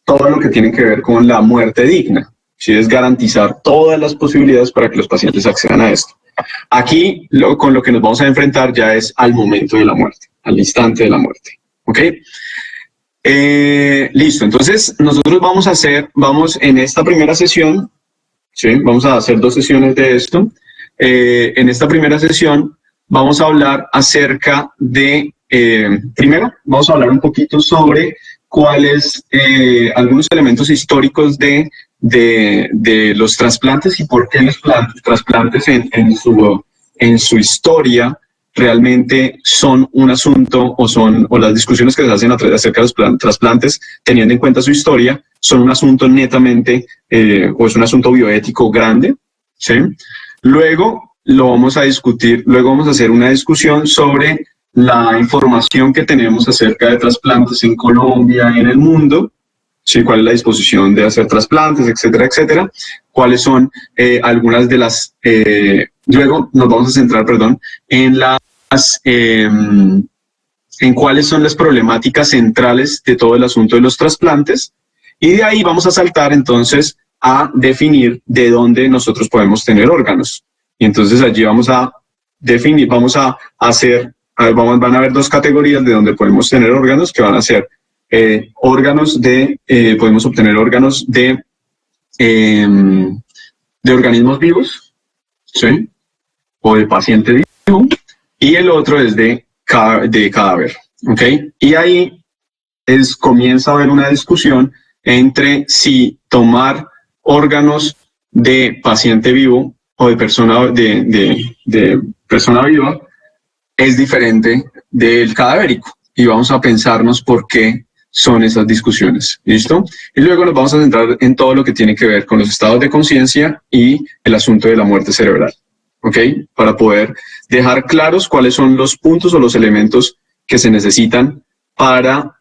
todo lo que tiene que ver con la muerte digna, ¿sí? Es garantizar todas las posibilidades para que los pacientes accedan a esto. Aquí, con lo que nos vamos a enfrentar ya es al momento de la muerte, al instante de la muerte. ¿Ok? Listo, entonces nosotros vamos en esta primera sesión, ¿sí? Vamos a hacer 2 sesiones de esto. En esta primera sesión vamos a hablar acerca de, primero, vamos a hablar un poquito sobre cuáles, algunos elementos históricos de los trasplantes y por qué los trasplantes en su historia realmente son un asunto o las discusiones que se hacen acerca de los trasplantes, teniendo en cuenta su historia, son un asunto netamente, o es un asunto bioético grande, ¿sí? Luego lo vamos a discutir, luego vamos a hacer una discusión sobre la información que tenemos acerca de trasplantes en Colombia y en el mundo, ¿sí? Cuál es la disposición de hacer trasplantes, etcétera, etcétera. Cuáles son algunas de las... luego nos vamos a centrar, en cuáles son las problemáticas centrales de todo el asunto de los trasplantes. Y de ahí vamos a saltar entonces a definir de dónde nosotros podemos tener órganos. Y entonces allí vamos a definir, van a haber 2 categorías de donde podemos tener órganos, que van a ser podemos obtener órganos de organismos vivos, ¿sí? O de paciente vivo, y el otro es de cadáver, ¿ok? Y ahí comienza a haber una discusión entre si tomar órganos de paciente vivo o de persona viva es diferente del cadavérico. Y vamos a pensarnos por qué son esas discusiones, ¿listo? Y luego nos vamos a centrar en todo lo que tiene que ver con los estados de conciencia y el asunto de la muerte cerebral, ¿ok? Para poder dejar claros cuáles son los puntos o los elementos que se necesitan para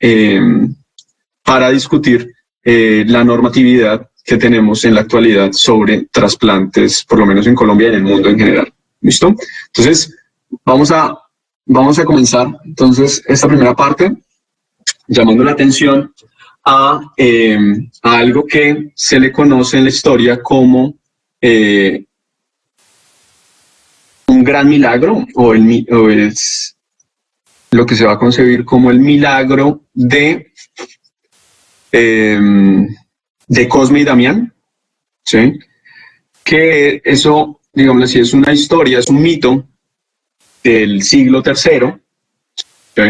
discutir la normatividad que tenemos en la actualidad sobre trasplantes, por lo menos en Colombia y en el mundo en general, ¿listo? Entonces, vamos a comenzar entonces esta primera parte llamando la atención a algo que se le conoce en la historia como un gran milagro, o es lo que se va a concebir como el milagro de Cosme y Damián, ¿sí? Que eso, digamos así, es una historia, es un mito del siglo III, ¿sí?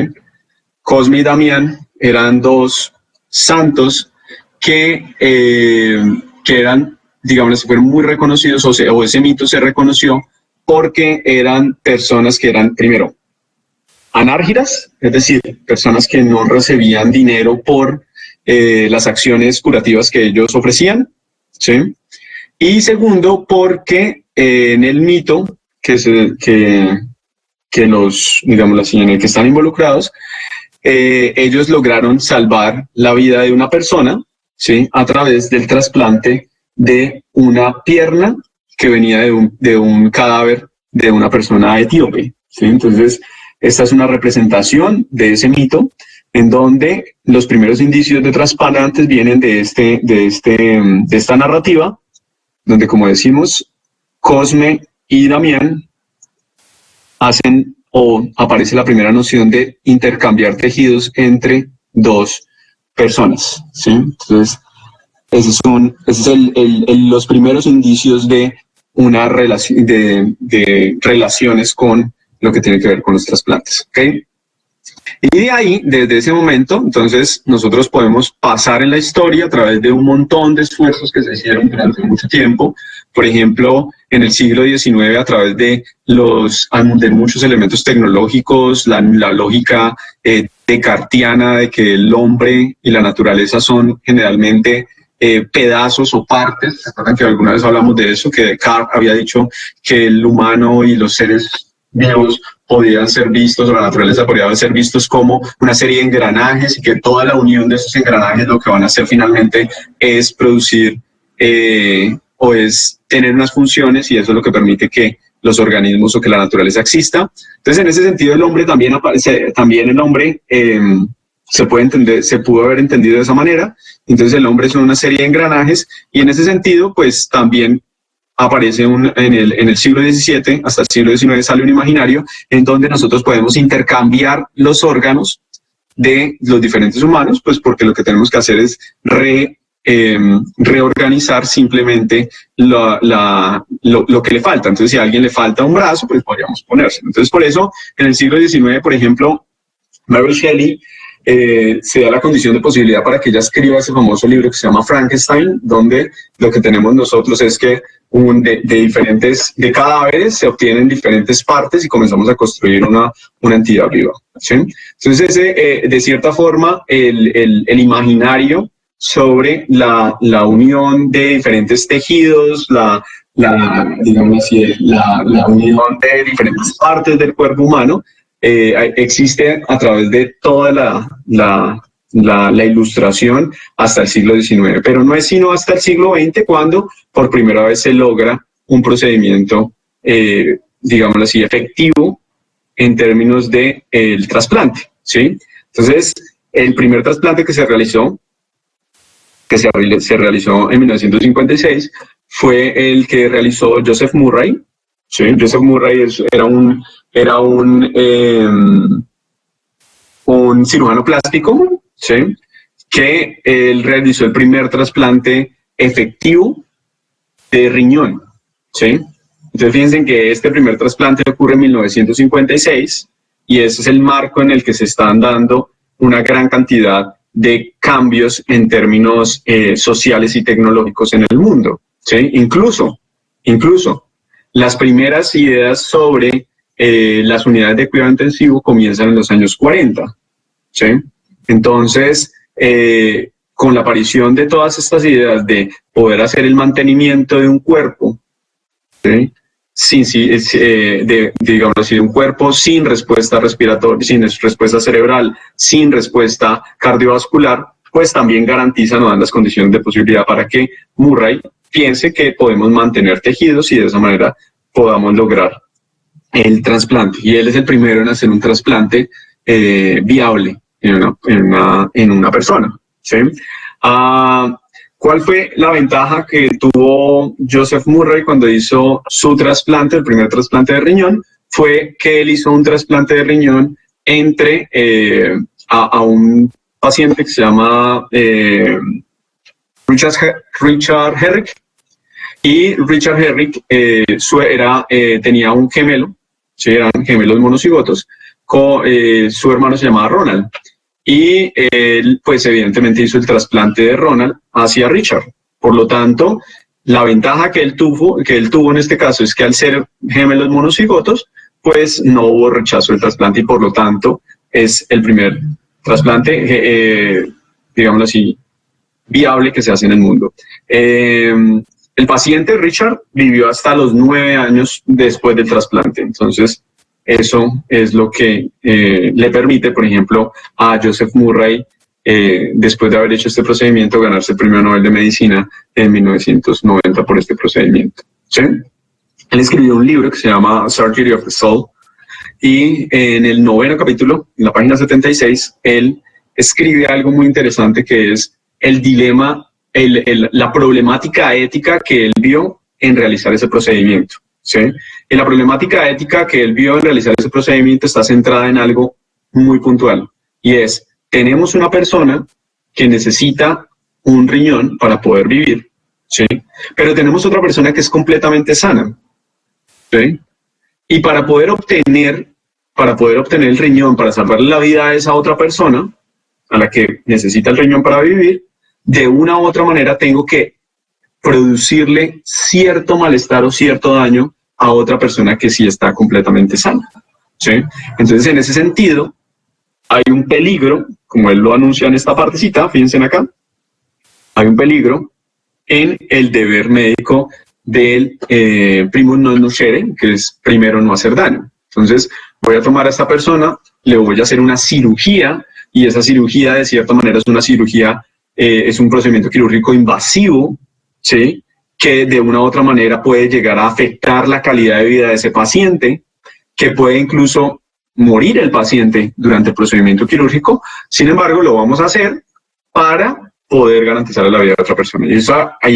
Cosme y Damián eran dos santos que eran, digamos, fueron muy reconocidos, o ese mito se reconoció porque eran personas que eran, primero, anárgiras, es decir, personas que no recibían dinero por las acciones curativas que ellos ofrecían, ¿sí? Y segundo, porque en el mito que los, digamos así, en el que están involucrados, ellos lograron salvar la vida de una persona, ¿sí? A través del trasplante de una pierna que venía de un cadáver de una persona etíope, ¿sí? Entonces, esta es una representación de ese mito en donde los primeros indicios de trasplantes vienen de esta narrativa, donde, como decimos, Cosme y Damián hacen, o aparece la primera noción de intercambiar tejidos entre dos personas, ¿sí? Entonces, esos son los primeros indicios de una relación, de relaciones con lo que tiene que ver con los trasplantes, ¿ok? Y de ahí, desde ese momento, entonces, nosotros podemos pasar en la historia a través de un montón de esfuerzos que se hicieron durante mucho tiempo. Por ejemplo, en el siglo XIX, a través de muchos elementos tecnológicos, la lógica descartiana de que el hombre y la naturaleza son generalmente pedazos o partes. ¿Se acuerdan que alguna vez hablamos de eso? Que Descartes había dicho que el humano y los seres vivos podían ser vistos, o la naturaleza podría ser vistos como una serie de engranajes, y que toda la unión de esos engranajes lo que van a hacer finalmente es producir o es tener unas funciones, y eso es lo que permite que los organismos o que la naturaleza exista. Entonces, en ese sentido, el hombre también aparece, también el hombre se pudo haber entendido de esa manera. Entonces, el hombre son una serie de engranajes, y en ese sentido, pues también aparece en el siglo XVII, hasta el siglo XIX sale un imaginario en donde nosotros podemos intercambiar los órganos de los diferentes humanos, pues porque lo que tenemos que hacer es reorganizar simplemente lo que le falta. Entonces, si a alguien le falta un brazo, pues podríamos ponerse. Entonces, por eso, en el siglo XIX, por ejemplo, Mary Shelley se da la condición de posibilidad para que ella escriba ese famoso libro que se llama Frankenstein, donde lo que tenemos nosotros es que de cadáveres se obtienen diferentes partes y comenzamos a construir una entidad viva, ¿sí? Entonces, de cierta forma, el imaginario sobre la unión de diferentes tejidos, digamos así, la unión de diferentes partes del cuerpo humano, existe a través de toda la ilustración hasta el siglo XIX, pero no es sino hasta el siglo XX cuando por primera vez se logra un procedimiento, digámoslo así, efectivo en términos de el trasplante, ¿sí? Entonces, el primer trasplante que se realizó en 1956 fue el que realizó Joseph Murray, ¿sí? Joseph Murray era un cirujano plástico, ¿sí? que él realizó el primer trasplante efectivo de riñón, ¿sí? Entonces fíjense que este primer trasplante ocurre en 1956 y ese es el marco en el que se están dando una gran cantidad de cambios en términos sociales y tecnológicos en el mundo, ¿sí? Incluso las primeras ideas sobre las unidades de cuidado intensivo comienzan en los años 40, ¿sí? Entonces, con la aparición de todas estas ideas de poder hacer el mantenimiento de un cuerpo, ¿sí? Digamos así, de un cuerpo sin respuesta respiratoria, sin respuesta cerebral, sin respuesta cardiovascular, pues también garantizan o dan las condiciones de posibilidad para que Murray piense que podemos mantener tejidos y de esa manera podamos lograr el trasplante. Y él es el primero en hacer un trasplante viable en una persona, ¿sí? ¿Cuál fue la ventaja que tuvo Joseph Murray cuando hizo su trasplante, el primer trasplante de riñón? Fue que él hizo un trasplante de riñón a un paciente que se llama Richard Herrick. Y Richard Herrick tenía un gemelo, ¿sí? Eran gemelos monocigotos, su hermano se llamaba Ronald. Y él, pues evidentemente hizo el trasplante de Ronald hacia Richard. Por lo tanto, la ventaja que él tuvo en este caso es que al ser gemelos monocigotos, pues no hubo rechazo del trasplante y por lo tanto es el primer trasplante, digámoslo así, viable que se hace en el mundo. El paciente Richard vivió hasta los 9 años después del trasplante. Entonces, eso es lo que le permite, por ejemplo, a Joseph Murray, después de haber hecho este procedimiento, ganarse el Premio Nobel de Medicina en 1990 por este procedimiento, ¿sí? Él escribió un libro que se llama Surgery of the Soul y en el 9º capítulo, en la página 76, él escribe algo muy interesante que es el dilema, la problemática ética que él vio en realizar ese procedimiento, ¿sí? Y la problemática ética que él vio en realizar ese procedimiento está centrada en algo muy puntual, y es, tenemos una persona que necesita un riñón para poder vivir, ¿sí? Pero tenemos otra persona que es completamente sana, ¿sí? Y para poder obtener el riñón, para salvarle la vida a esa otra persona, a la que necesita el riñón para vivir, de una u otra manera tengo que producirle cierto malestar o cierto daño a otra persona que sí está completamente sana, ¿sí? Entonces, en ese sentido, hay un peligro, como él lo anuncia en esta partecita, fíjense acá, hay un peligro en el deber médico del primum non nocere, que es primero no hacer daño. Entonces, voy a tomar a esta persona, le voy a hacer una cirugía, y esa cirugía, de cierta manera, es una cirugía, es un procedimiento quirúrgico invasivo, ¿sí? Que de una u otra manera puede llegar a afectar la calidad de vida de ese paciente, que puede incluso morir el paciente durante el procedimiento quirúrgico. Sin embargo, lo vamos a hacer para poder garantizar la vida de otra persona. Y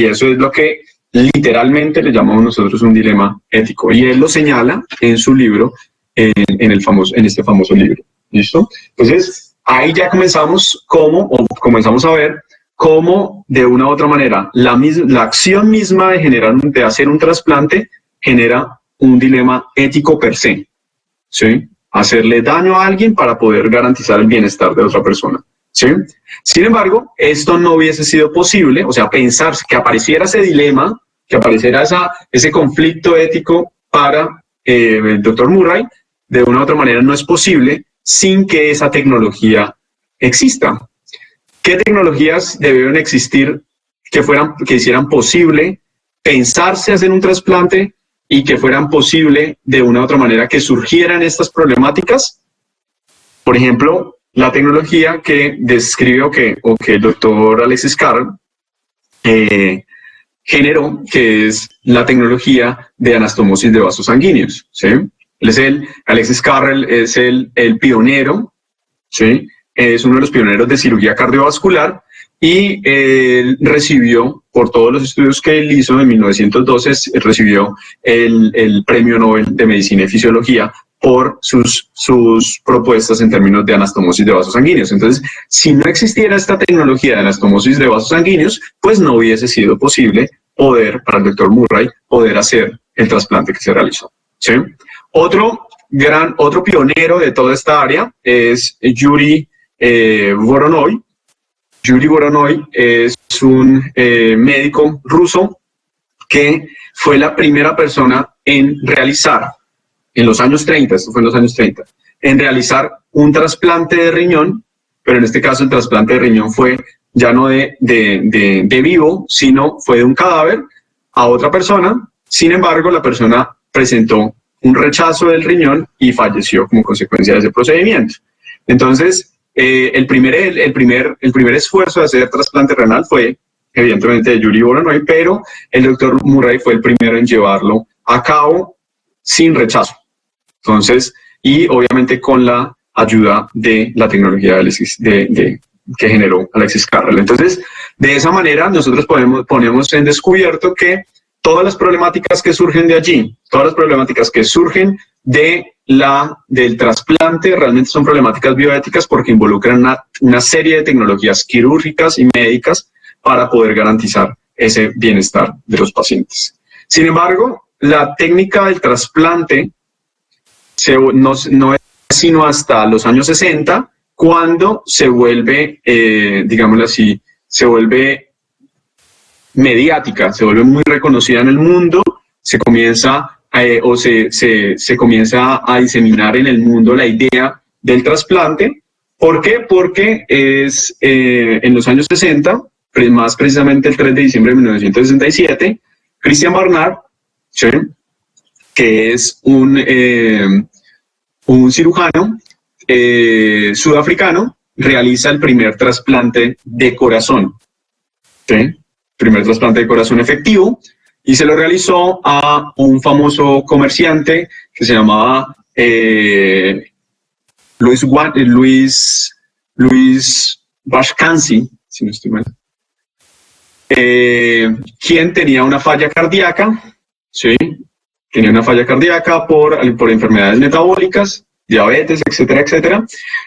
eso es lo que literalmente le llamamos nosotros un dilema ético. Y él lo señala en su libro, en este famoso libro. ¿Listo? Entonces, ahí ya comenzamos a ver cómo de una u otra manera la acción misma de hacer un trasplante genera un dilema ético per se, ¿sí? Hacerle daño a alguien para poder garantizar el bienestar de otra persona, ¿sí? Sin embargo, esto no hubiese sido posible, o sea, pensar que apareciera ese dilema, que apareciera ese conflicto ético para el doctor Murray, de una u otra manera no es posible sin que esa tecnología exista. ¿Qué tecnologías debieron existir que hicieran posible pensarse hacer un trasplante y que fueran posible de una u otra manera que surgieran estas problemáticas? Por ejemplo, la tecnología que describe o que el doctor Alexis Carrel generó, que es la tecnología de anastomosis de vasos sanguíneos, ¿sí? Alexis Carrel es el pionero, ¿sí? Es uno de los pioneros de cirugía cardiovascular y él recibió, por todos los estudios que él hizo en 1912, recibió el Premio Nobel de Medicina y Fisiología por sus propuestas en términos de anastomosis de vasos sanguíneos. Entonces, si no existiera esta tecnología de anastomosis de vasos sanguíneos, pues no hubiese sido posible para el doctor Murray, poder hacer el trasplante que se realizó. ¿Sí? Otro pionero de toda esta área es Yuri Voronoi. Yuri Voronoi es un médico ruso que fue la primera persona en realizar, en los años 30, esto fue en los años 30, en realizar un trasplante de riñón, pero en este caso el trasplante de riñón fue ya no de vivo, sino fue de un cadáver a otra persona. Sin embargo, la persona presentó un rechazo del riñón y falleció como consecuencia de ese procedimiento. Entonces, el primer esfuerzo de hacer trasplante renal fue, evidentemente, de Yuri Voronoi, pero el doctor Murray fue el primero en llevarlo a cabo sin rechazo. Entonces, y obviamente con la ayuda de la tecnología que generó Alexis Carrel. Entonces, de esa manera, nosotros ponemos en descubierto que todas las problemáticas que surgen de allí, todas las problemáticas que surgen del trasplante, realmente son problemáticas bioéticas porque involucran una serie de tecnologías quirúrgicas y médicas para poder garantizar ese bienestar de los pacientes. Sin embargo, la técnica del trasplante no es sino hasta los años 60, cuando se vuelve, digámoslo así, se vuelve mediática, se vuelve muy reconocida en el mundo, se comienza a diseminar en el mundo la idea del trasplante. ¿Por qué? Porque es en los años 60, más precisamente el 3 de diciembre de 1967, Christian Barnard, ¿sí?, que es un cirujano sudafricano, realiza el primer trasplante de corazón, ¿sí?, primer trasplante de corazón efectivo, y se lo realizó a un famoso comerciante que se llamaba Luis Vashkansi, si no estoy mal, quien tenía una falla cardíaca, ¿sí?, tenía una falla cardíaca por enfermedades metabólicas, diabetes, etcétera, etcétera,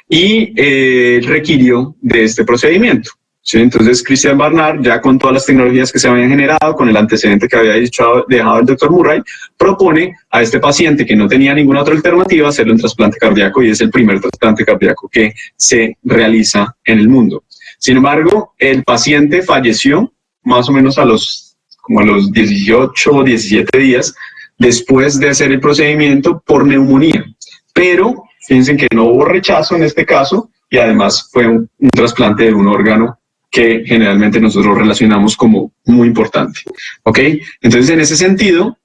y requirió de este procedimiento. ¿Sí? Entonces, Christian Barnard, ya con todas las tecnologías que se habían generado, con el antecedente que había dejado el doctor Murray, propone a este paciente que no tenía ninguna otra alternativa hacerle un trasplante cardíaco, y es el primer trasplante cardíaco que se realiza en el mundo. Sin embargo, el paciente falleció más o menos a los 18 o 17 días después de hacer el procedimiento por neumonía. Pero fíjense que no hubo rechazo en este caso, y además fue un trasplante de un órgano que generalmente nosotros relacionamos como muy importante. ¿Ok? Entonces, en ese sentido,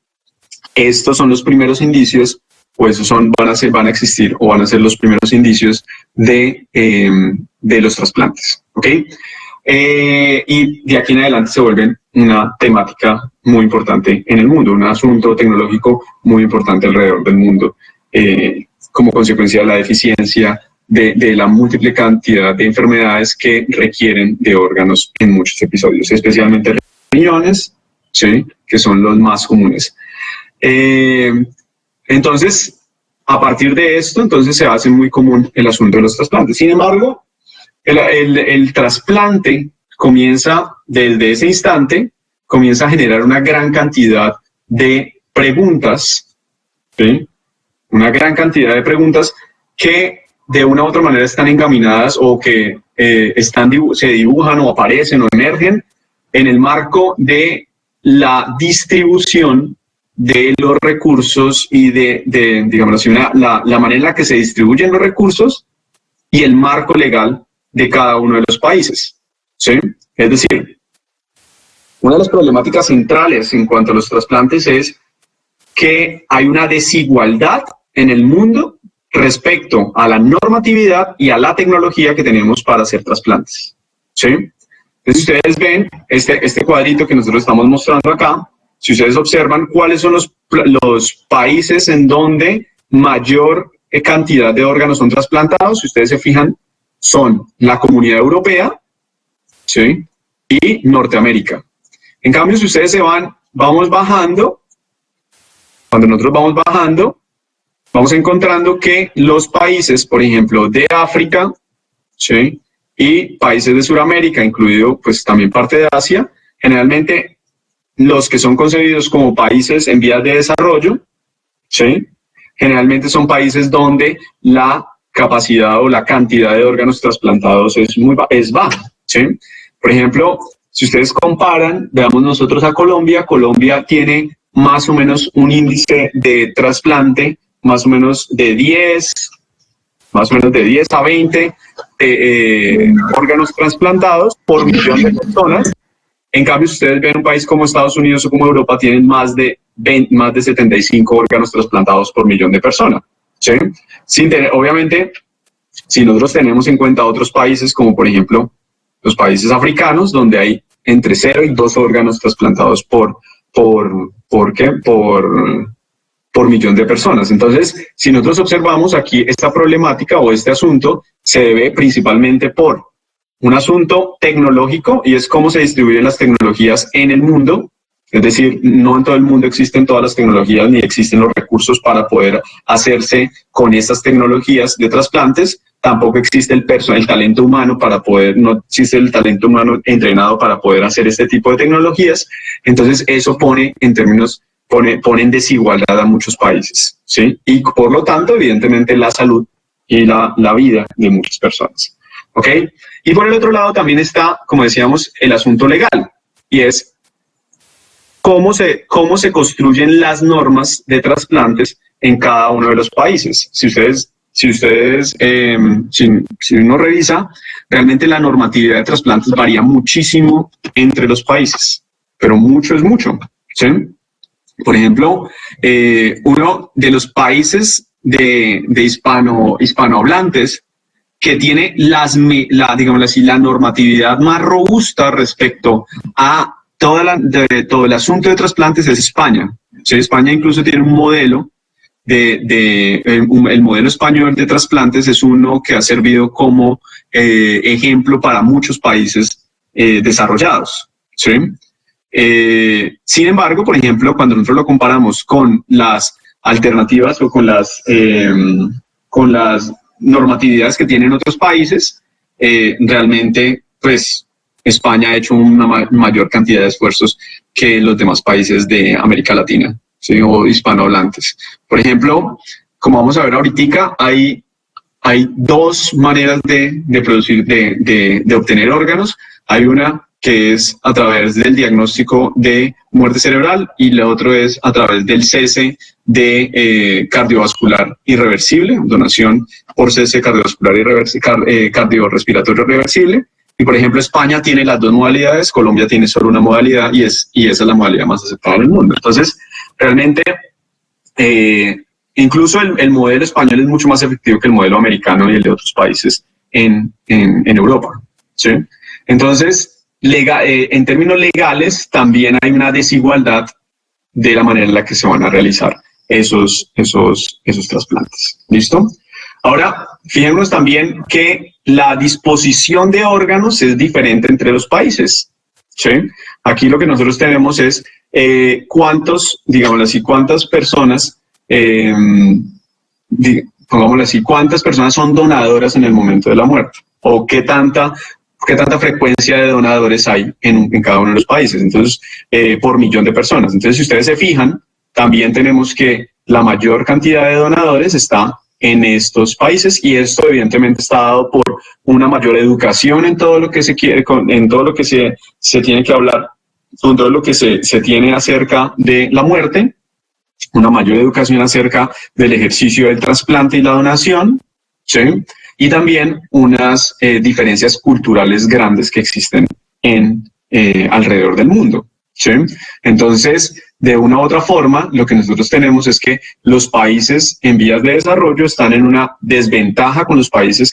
estos son los primeros indicios, o esos van a existir o van a ser los primeros indicios de los trasplantes. ¿Ok? Y de aquí en adelante se vuelven una temática muy importante en el mundo, un asunto tecnológico muy importante alrededor del mundo, como consecuencia de la deficiencia de la múltiple cantidad de enfermedades que requieren de órganos en muchos episodios, especialmente riñones, ¿sí?, que son los más comunes. Entonces, a partir de esto, entonces se hace muy común el asunto de los trasplantes. Sin embargo, el trasplante comienza, desde ese instante, comienza a generar una gran cantidad de preguntas, ¿sí?, una gran cantidad de preguntas que de una u otra manera están encaminadas o que se dibujan o aparecen o emergen en el marco de la distribución de los recursos y digamos así, la manera en la que se distribuyen los recursos y el marco legal de cada uno de los países, ¿sí? Es decir, una de las problemáticas centrales en cuanto a los trasplantes es que hay una desigualdad en el mundo respecto a la normatividad y a la tecnología que tenemos para hacer trasplantes, ¿sí? Entonces, ustedes ven este cuadrito que nosotros estamos mostrando acá. Si ustedes observan cuáles son los países en donde mayor cantidad de órganos son trasplantados, si ustedes se fijan, son la Comunidad Europea, ¿sí?, y Norteamérica. En cambio, si ustedes vamos bajando, cuando nosotros vamos bajando, vamos encontrando que los países, por ejemplo, de África, ¿sí?, y países de Sudamérica, incluido pues también parte de Asia, generalmente los que son concebidos como países en vías de desarrollo, ¿sí?, generalmente son países donde la capacidad o la cantidad de órganos trasplantados es baja, ¿sí? Por ejemplo, si ustedes comparan, veamos nosotros a Colombia, Colombia tiene más o menos un índice de trasplante más o menos de 10 a 20 órganos trasplantados por millón de personas. En cambio, si ustedes ven un país como Estados Unidos o como Europa, tienen más de 75 órganos trasplantados por millón de personas, ¿sí? Obviamente, si nosotros tenemos en cuenta otros países, como por ejemplo los países africanos, donde hay entre 0 y 2 órganos trasplantados por millón de personas. Entonces, si nosotros observamos aquí esta problemática o este asunto, se debe principalmente por un asunto tecnológico, y es cómo se distribuyen las tecnologías en el mundo. Es decir, no en todo el mundo existen todas las tecnologías ni existen los recursos para poder hacerse con estas tecnologías de trasplantes. Tampoco existe el talento humano no existe el talento humano entrenado para poder hacer este tipo de tecnologías. Entonces, eso pone en desigualdad a muchos países, ¿sí? Y por lo tanto, evidentemente, la salud y la vida de muchas personas, ¿ok? Y por el otro lado también está, como decíamos, el asunto legal, y es cómo se construyen las normas de trasplantes en cada uno de los países. Si uno revisa, realmente la normatividad de trasplantes varía muchísimo entre los países, pero mucho es mucho, ¿sí? Por ejemplo, uno de los países de hispanohablantes que tiene digamos así, la normatividad más robusta respecto a todo el asunto de trasplantes es España. ¿Sí? España incluso tiene un modelo el modelo español de trasplantes es uno que ha servido como ejemplo para muchos países desarrollados, ¿sí? Sin embargo, por ejemplo, cuando nosotros lo comparamos con las alternativas o con las normatividades que tienen otros países, realmente, pues, España ha hecho una mayor cantidad de esfuerzos que los demás países de América Latina, ¿sí? O hispanohablantes. Por ejemplo, como vamos a ver ahorita, hay dos maneras de producir, de obtener órganos. Hay una que es a través del diagnóstico de muerte cerebral y la otra es a través del cese de cardiovascular irreversible, donación por cese cardiovascular cardiorrespiratorio irreversible. Y por ejemplo, España tiene las dos modalidades, Colombia tiene solo una modalidad y esa es la modalidad más aceptada en el mundo. Entonces, realmente, incluso el modelo español es mucho más efectivo que el modelo americano y el de otros países en Europa, ¿sí? Entonces, en términos legales, también hay una desigualdad de la manera en la que se van a realizar esos trasplantes. ¿Listo? Ahora, fijémonos también que la disposición de órganos es diferente entre los países, ¿sí? Aquí lo que nosotros tenemos es cuántas personas, pongámoslo así, cuántas personas son donadoras en el momento de la muerte, o qué tanta frecuencia de donadores hay en cada uno de los países, entonces, por millón de personas. Entonces, si ustedes se fijan, también tenemos que la mayor cantidad de donadores está en estos países, y esto evidentemente está dado por una mayor educación en todo lo que se quiere, en todo lo que se tiene que hablar, con todo lo que se tiene acerca de la muerte, una mayor educación acerca del ejercicio del trasplante y la donación, ¿sí? Y también unas diferencias culturales grandes que existen alrededor del mundo, ¿sí? Entonces, de una u otra forma, lo que nosotros tenemos es que los países en vías de desarrollo están en una desventaja con los países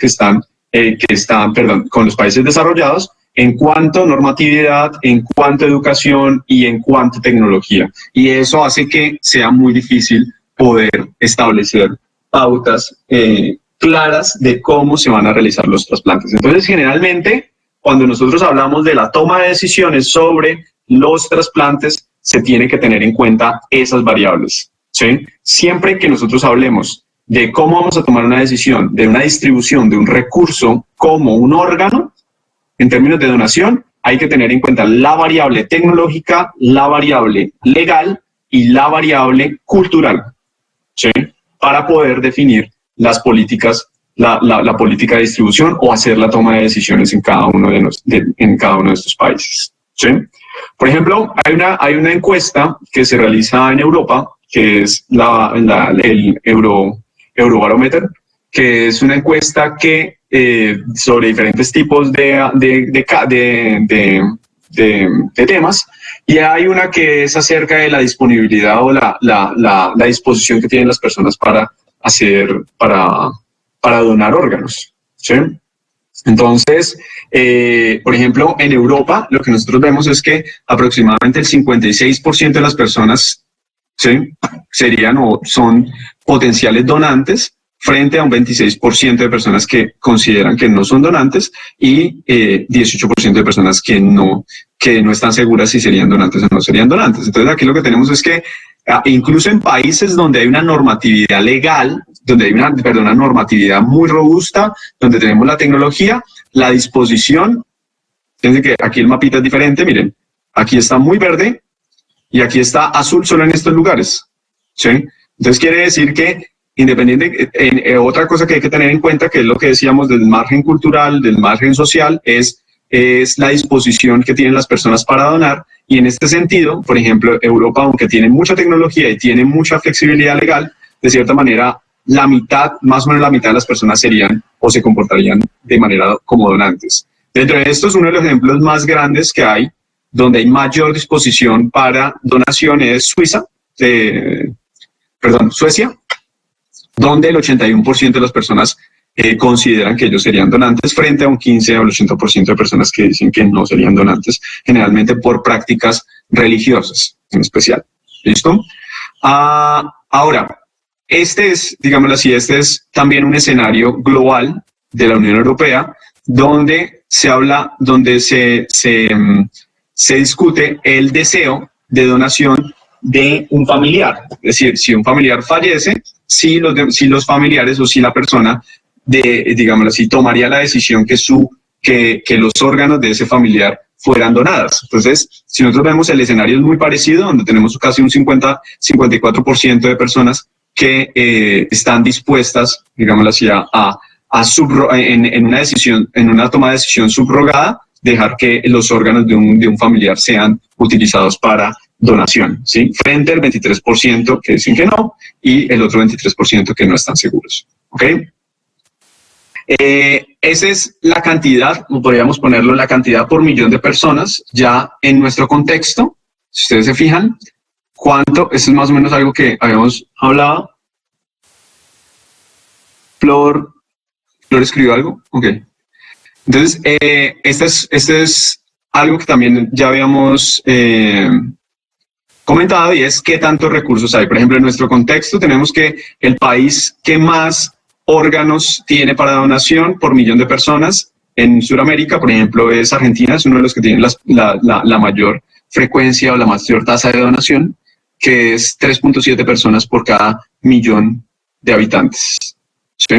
con los países desarrollados en cuanto a normatividad, en cuanto a educación y en cuanto a tecnología. Y eso hace que sea muy difícil poder establecer pautas claras de cómo se van a realizar los trasplantes. Entonces, generalmente, cuando nosotros hablamos de la toma de decisiones sobre los trasplantes, se tiene que tener en cuenta esas variables, ¿sí? Siempre que nosotros hablemos de cómo vamos a tomar una decisión de una distribución de un recurso como un órgano, en términos de donación, hay que tener en cuenta la variable tecnológica, la variable legal y la variable cultural, ¿sí? Para poder definir las políticas, la política de distribución o hacer la toma de decisiones en cada uno de estos países, ¿sí? Por ejemplo, hay una encuesta que se realiza en Europa, que es el Eurobarometer, que es una encuesta que sobre diferentes tipos de temas, y hay una que es acerca de la disponibilidad o la disposición que tienen las personas para donar órganos, ¿sí? Entonces, por ejemplo, en Europa lo que nosotros vemos es que aproximadamente el 56% de las personas, ¿sí?, serían o son potenciales donantes, frente a un 26% de personas que consideran que no son donantes y 18% de personas que no están seguras si serían donantes o no serían donantes. Entonces aquí lo que tenemos es que incluso en países donde hay una normatividad legal, donde hay una normatividad muy robusta, donde tenemos la tecnología, la disposición, fíjense que aquí el mapita es diferente, miren, aquí está muy verde y aquí está azul solo en estos lugares, ¿sí? Entonces quiere decir que otra cosa que hay que tener en cuenta, que es lo que decíamos del margen cultural, del margen social, es la disposición que tienen las personas para donar, y en este sentido, por ejemplo, Europa, aunque tiene mucha tecnología y tiene mucha flexibilidad legal, de cierta manera, más o menos la mitad de las personas serían o se comportarían de manera como donantes. Dentro de estos, uno de los ejemplos más grandes que hay, donde hay mayor disposición para donaciones, es Suecia, donde el 81% de las personas consideran que ellos serían donantes, frente a un 15 o el 80% de personas que dicen que no serían donantes, generalmente por prácticas religiosas en especial. ¿Listo? Ahora, digámoslo así, este es también un escenario global de la Unión Europea, donde se discute el deseo de donación de un familiar. Es decir, si un familiar fallece, si los familiares o si la persona, digámoslo así, tomaría la decisión que los órganos de ese familiar fueran donadas. Entonces, si nosotros vemos, el escenario es muy parecido, donde tenemos casi un 54% de personas que están dispuestas, digámoslo así, en una toma de decisión subrogada, dejar que los órganos de un familiar sean utilizados para donación, ¿sí? Frente al 23% que dicen que no y el otro 23% que no están seguros, ¿ok? Esa es la cantidad, o podríamos ponerlo, la cantidad por millón de personas ya en nuestro contexto. Si ustedes se fijan, esto es más o menos algo que habíamos hablado. Flor escribió algo, ok. Entonces, este es algo que también ya habíamos comentado, y es qué tantos recursos hay. Por ejemplo, en nuestro contexto tenemos que el país que más órganos tiene para donación por millón de personas en Sudamérica, por ejemplo, es Argentina, es uno de los que tiene la mayor frecuencia o la mayor tasa de donación, que es 3.7 personas por cada millón de habitantes, ¿sí?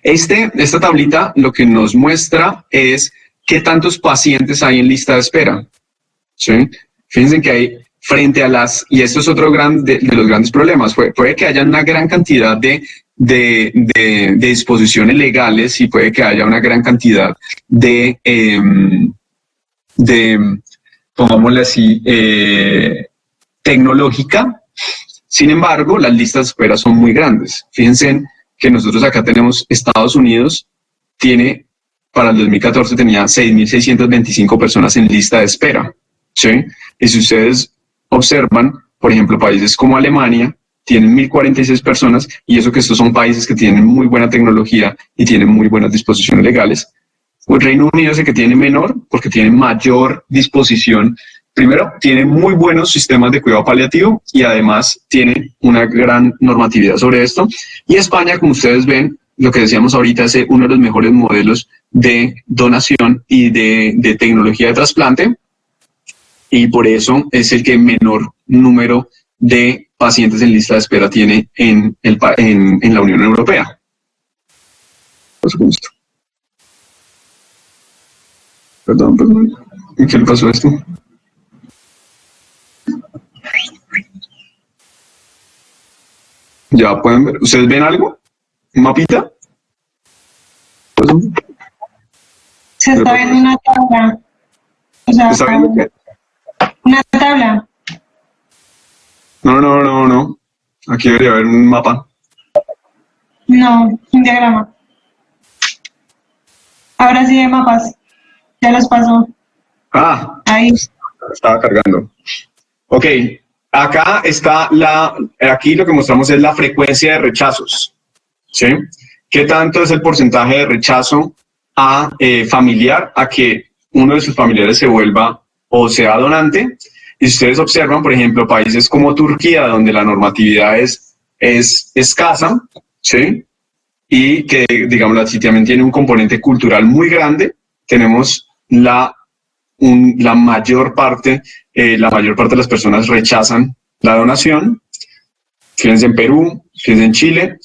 Esta tablita lo que nos muestra es qué tantos pacientes hay en lista de espera, ¿sí? Fíjense que hay y esto es otro de los grandes problemas, puede que haya una gran cantidad de disposiciones legales, y puede que haya una gran cantidad pongámosle así, tecnológica. Sin embargo, las listas de espera son muy grandes. Fíjense que nosotros acá tenemos Estados Unidos, para el 2014 tenía 6.625 personas en lista de espera, ¿sí? Y si ustedes observan, por ejemplo, países como Alemania tienen 1.046 personas, y eso que estos son países que tienen muy buena tecnología y tienen muy buenas disposiciones legales. El Reino Unido es el que tiene menor, porque tiene mayor disposición. Primero, tiene muy buenos sistemas de cuidado paliativo y además tiene una gran normatividad sobre esto. Y España, como ustedes ven, lo que decíamos ahorita, es uno de los mejores modelos de donación y de tecnología de trasplante, y por eso es el que menor número de pacientes en lista de espera tiene en la Unión Europea. Por supuesto. Perdón. ¿Qué le pasó a esto? Ya pueden ver. ¿Ustedes ven algo? ¿Un mapita? Se está viendo una tabla. O sea, ¿Está viendo qué? una tabla. No. Aquí debería haber un mapa. No, un diagrama. Ahora sí hay mapas. Ya los pasó. Ah, Ahí. estaba cargando. Ok, acá está aquí lo que mostramos es la frecuencia de rechazos, ¿sí? ¿Qué tanto es el porcentaje de rechazo familiar a que uno de sus familiares se vuelva o sea donante? Y si ustedes observan, por ejemplo, países como Turquía, donde la normatividad es escasa, ¿sí? Y que, digamos, así también tiene un componente cultural muy grande, tenemos la mayor parte de las personas rechazan la donación. Fíjense en Perú, fíjense en Chile,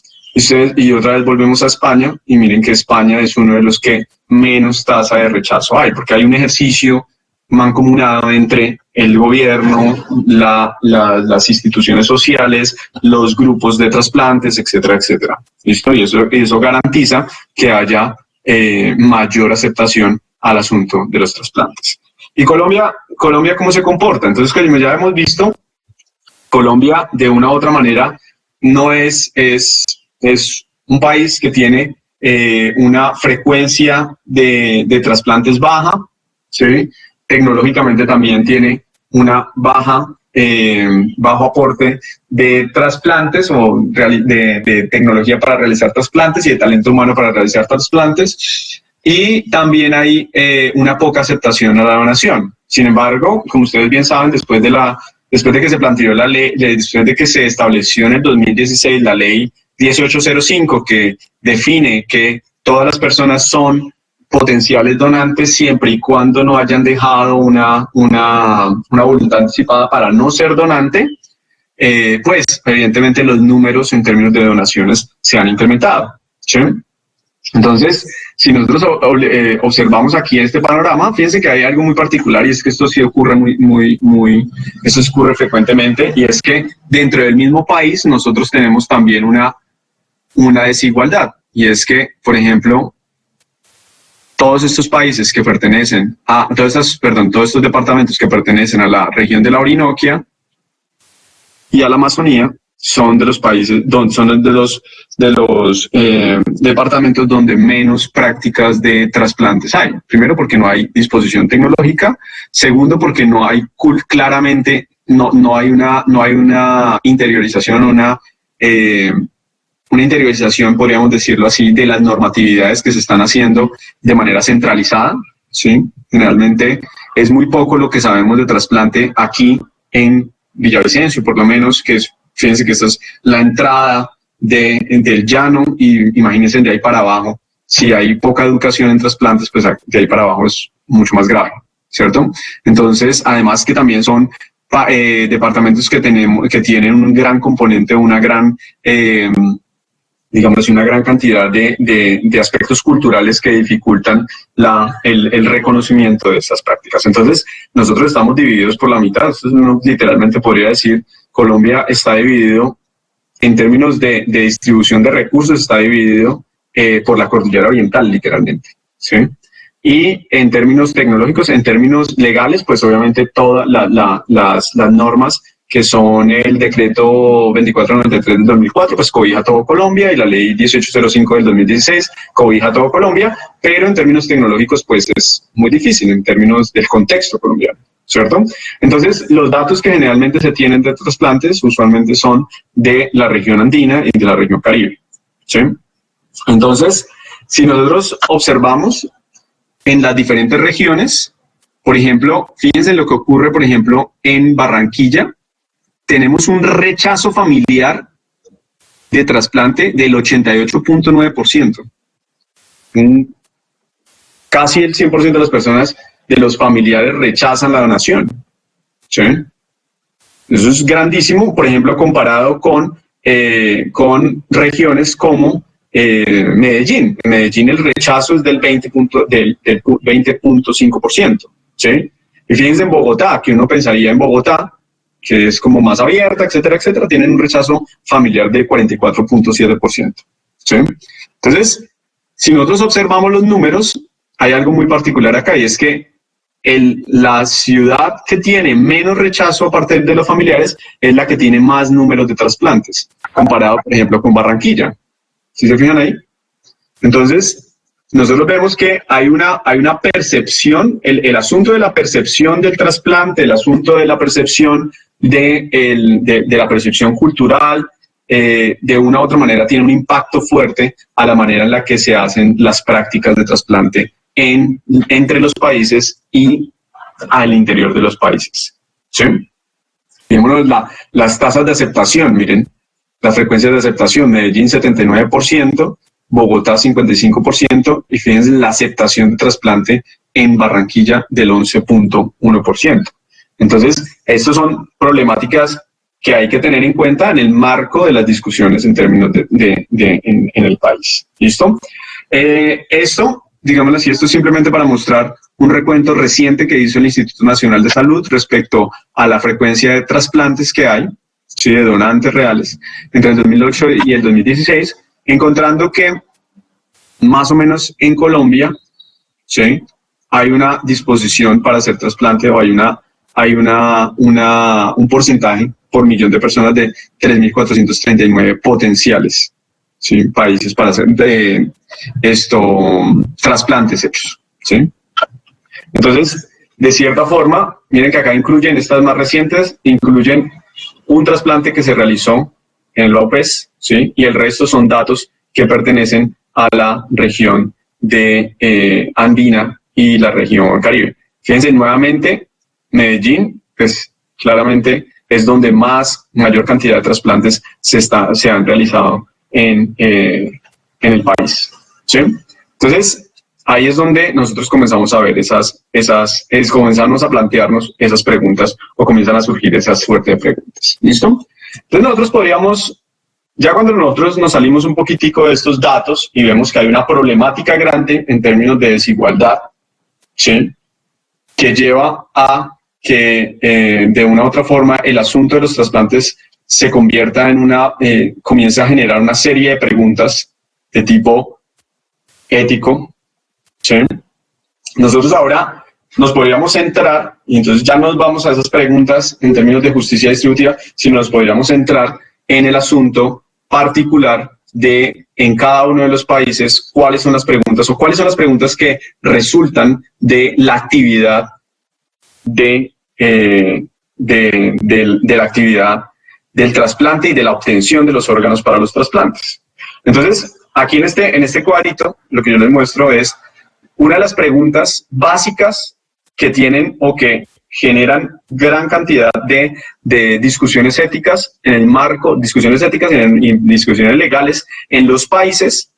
y otra vez volvemos a España, y miren que España es uno de los que menos tasa de rechazo hay, porque hay un ejercicio mancomunado entre el gobierno, las instituciones sociales, los grupos de trasplantes, etcétera, etcétera. ¿Listo? Y eso garantiza que haya mayor aceptación al asunto de los trasplantes. ¿Y Colombia cómo se comporta? Entonces, como ya hemos visto, Colombia de una u otra manera no es un país que tiene una frecuencia de trasplantes baja, ¿sí? Tecnológicamente también tiene una bajo aporte de trasplantes o de tecnología para realizar trasplantes y de talento humano para realizar trasplantes. Y también hay una poca aceptación a la donación. Sin embargo, como ustedes bien saben, después de que se planteó la ley, después de que se estableció en el 2016 la ley 1805, que define que todas las personas son potenciales donantes siempre y cuando no hayan dejado una voluntad anticipada para no ser donante, pues evidentemente los números en términos de donaciones se han incrementado, ¿sí? Entonces, si nosotros observamos aquí este panorama, fíjense que hay algo muy particular, y es que esto sí ocurre esto ocurre frecuentemente, y es que dentro del mismo país nosotros tenemos también una desigualdad, y es que, por ejemplo, todos estos países que pertenecen todos estos departamentos que pertenecen a la región de la Orinoquia y a la Amazonía, son de los países, son de los departamentos donde menos prácticas de trasplantes hay. Primero, porque no hay disposición tecnológica. Segundo, porque no hay claramente, no hay una interiorización, una interiorización, podríamos decirlo así, de las normatividades que se están haciendo de manera centralizada, ¿sí? Generalmente es muy poco lo que sabemos de trasplante aquí en Villavicencio, por lo menos, fíjense que esta es la entrada del llano, y imagínense de ahí para abajo. Si hay poca educación en trasplantes, pues de ahí para abajo es mucho más grave, ¿cierto? Entonces, además que también son departamentos que tienen un gran componente, una gran cantidad de aspectos culturales que dificultan el reconocimiento de estas prácticas. Entonces, nosotros estamos divididos por la mitad. Uno literalmente podría decir, Colombia está dividido en términos de distribución de recursos, está dividido por la cordillera oriental, literalmente, ¿sí? Y en términos tecnológicos, en términos legales, pues obviamente todas las normas que son el decreto 2493 del 2004, pues cobija todo Colombia, y la ley 1805 del 2016 cobija todo Colombia, pero en términos tecnológicos pues es muy difícil en términos del contexto colombiano, ¿cierto? Entonces, los datos que generalmente se tienen de trasplantes usualmente son de la región andina y de la región caribe, ¿sí? Entonces, si nosotros observamos en las diferentes regiones, por ejemplo, fíjense lo que ocurre, por ejemplo, en Barranquilla, tenemos un rechazo familiar de trasplante del 88.9%. Casi el 100% de las personas, de los familiares, rechazan la donación, ¿sí? Eso es grandísimo, por ejemplo, comparado con regiones como Medellín. En Medellín el rechazo es del 20.5%, ¿sí? Y fíjense en Bogotá, que uno pensaría en Bogotá, que es como más abierta, etcétera, etcétera, tienen un rechazo familiar de 44.7%, ¿sí? Entonces, si nosotros observamos los números, hay algo muy particular acá, y es que la ciudad que tiene menos rechazo aparte de los familiares es la que tiene más números de trasplantes, comparado, por ejemplo, con Barranquilla. ¿Sí se fijan ahí? Entonces, nosotros vemos que hay una percepción, el asunto de la percepción del trasplante, el asunto de la percepción de la percepción cultural, de una u otra manera tiene un impacto fuerte a la manera en la que se hacen las prácticas de trasplante entre los países y al interior de los países. ¿Sí? Fijémonos las tasas de aceptación, miren, las frecuencias de aceptación, Medellín 79%, Bogotá 55%, y fíjense la aceptación de trasplante en Barranquilla del 11.1%. Entonces, estas son problemáticas que hay que tener en cuenta en el marco de las discusiones en términos en el país. ¿Listo? Esto, digámoslo así, esto es simplemente para mostrar un recuento reciente que hizo el Instituto Nacional de Salud respecto a la frecuencia de trasplantes que hay, ¿sí?, de donantes reales entre el 2008 y el 2016, encontrando que más o menos en Colombia, ¿sí?, hay una disposición para hacer trasplante, o hay un porcentaje por millón de personas de 3.439 potenciales, ¿sí?, países para hacer trasplantes hechos, ¿sí? Entonces, de cierta forma, miren que acá incluyen, estas más recientes, incluyen un trasplante que se realizó en López, ¿sí?, y el resto son datos que pertenecen a la región de Andina y la región Caribe. Fíjense, nuevamente, Medellín, pues claramente es donde mayor cantidad de trasplantes se han realizado en el país, ¿sí? Entonces, ahí es donde nosotros comenzamos a ver comenzamos a plantearnos esas preguntas, o comienzan a surgir esas suerte de preguntas. ¿Listo? Entonces nosotros podríamos, ya cuando nosotros nos salimos un poquitico de estos datos y vemos que hay una problemática grande en términos de desigualdad, ¿sí?, que lleva a que de una u otra forma el asunto de los trasplantes se convierta en comienza a generar una serie de preguntas de tipo ético, ¿sí? Nosotros ahora nos podríamos centrar, y entonces ya nos vamos a esas preguntas en términos de justicia distributiva, sino nos podríamos centrar en el asunto particular de, en cada uno de los países, cuáles son las preguntas, o cuáles son las preguntas que resultan de la actividad de la actividad del trasplante y de la obtención de los órganos para los trasplantes. Entonces, aquí en este cuadrito, lo que yo les muestro es una de las preguntas básicas que tienen o que generan gran cantidad de discusiones éticas en el marco, discusiones éticas y discusiones legales en los países,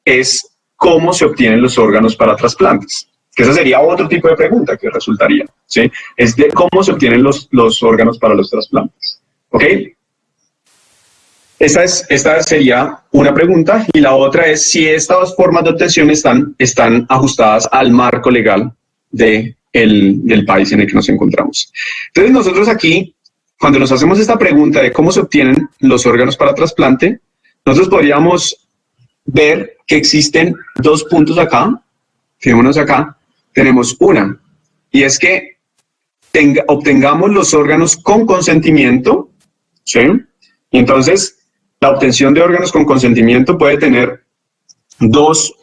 es cómo se obtienen los órganos para trasplantes. Que ese sería otro tipo de pregunta que resultaría, ¿sí? Es de cómo se obtienen los órganos para los trasplantes. ¿Ok? Esta sería una pregunta, y la otra es si estas formas de obtención están ajustadas al marco legal del país en el que nos encontramos. Entonces nosotros aquí, cuando nos hacemos esta pregunta de cómo se obtienen los órganos para trasplante, nosotros podríamos ver que existen dos puntos acá. Fijémonos acá, tenemos una, y es que obtengamos los órganos con consentimiento, ¿sí? Y entonces, la obtención de órganos con consentimiento puede tener dos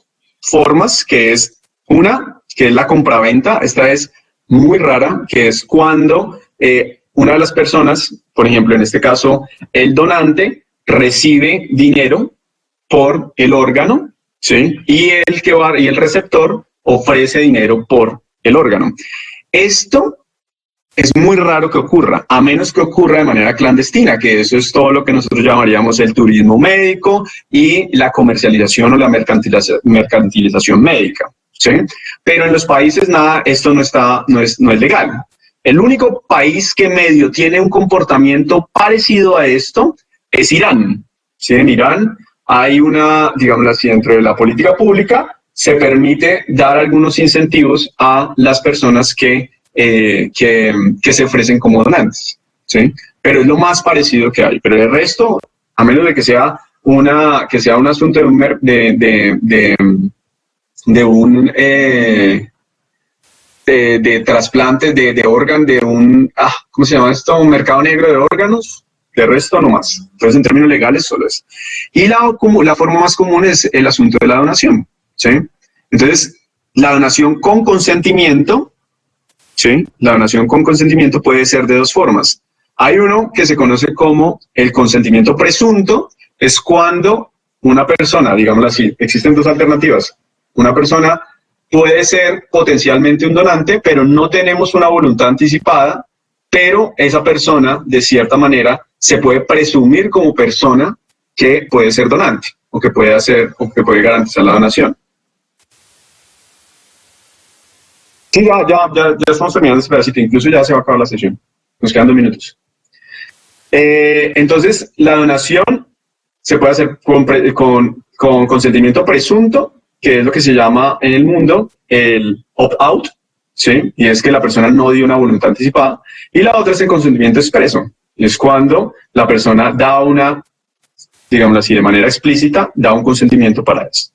formas, que es una, que es la compraventa. Esta es muy rara, que es cuando una de las personas, por ejemplo, en este caso, el donante, recibe dinero por el órgano, ¿sí? Y el receptor ofrece dinero por el órgano. Esto es muy raro que ocurra, a menos que ocurra de manera clandestina, que eso es todo lo que nosotros llamaríamos el turismo médico y la comercialización o la mercantilización médica, ¿sí? Pero en los países esto no es legal. El único país que medio tiene un comportamiento parecido a esto es Irán. ¿Sí? En Irán hay una, digámoslo así, dentro de la política pública se permite dar algunos incentivos a las personas que se ofrecen como donantes, ¿sí? Pero es lo más parecido que hay. Pero el resto, a menos de que sea un asunto de trasplantes de órganos, ¿cómo se llama esto? Un mercado negro de órganos. De resto, no más. Entonces, en términos legales, solo es. Y la forma más común es el asunto de la donación, ¿sí? Entonces, la donación con consentimiento, ¿sí? La donación con consentimiento puede ser de dos formas. Hay uno que se conoce como el consentimiento presunto, es cuando una persona, digámoslo así, existen dos alternativas. Una persona puede ser potencialmente un donante, pero no tenemos una voluntad anticipada, pero esa persona, de cierta manera, se puede presumir como persona que puede ser donante o que puede garantizar la donación. Sí, ya estamos terminando este pedacito, incluso ya se va a acabar la sesión. Nos quedan 2 minutos. Entonces, la donación se puede hacer con consentimiento presunto, que es lo que se llama en el mundo el opt-out, ¿sí? Y es que la persona no dio una voluntad anticipada. Y la otra es el consentimiento expreso. Es cuando la persona da digámoslo así, de manera explícita, da un consentimiento para eso.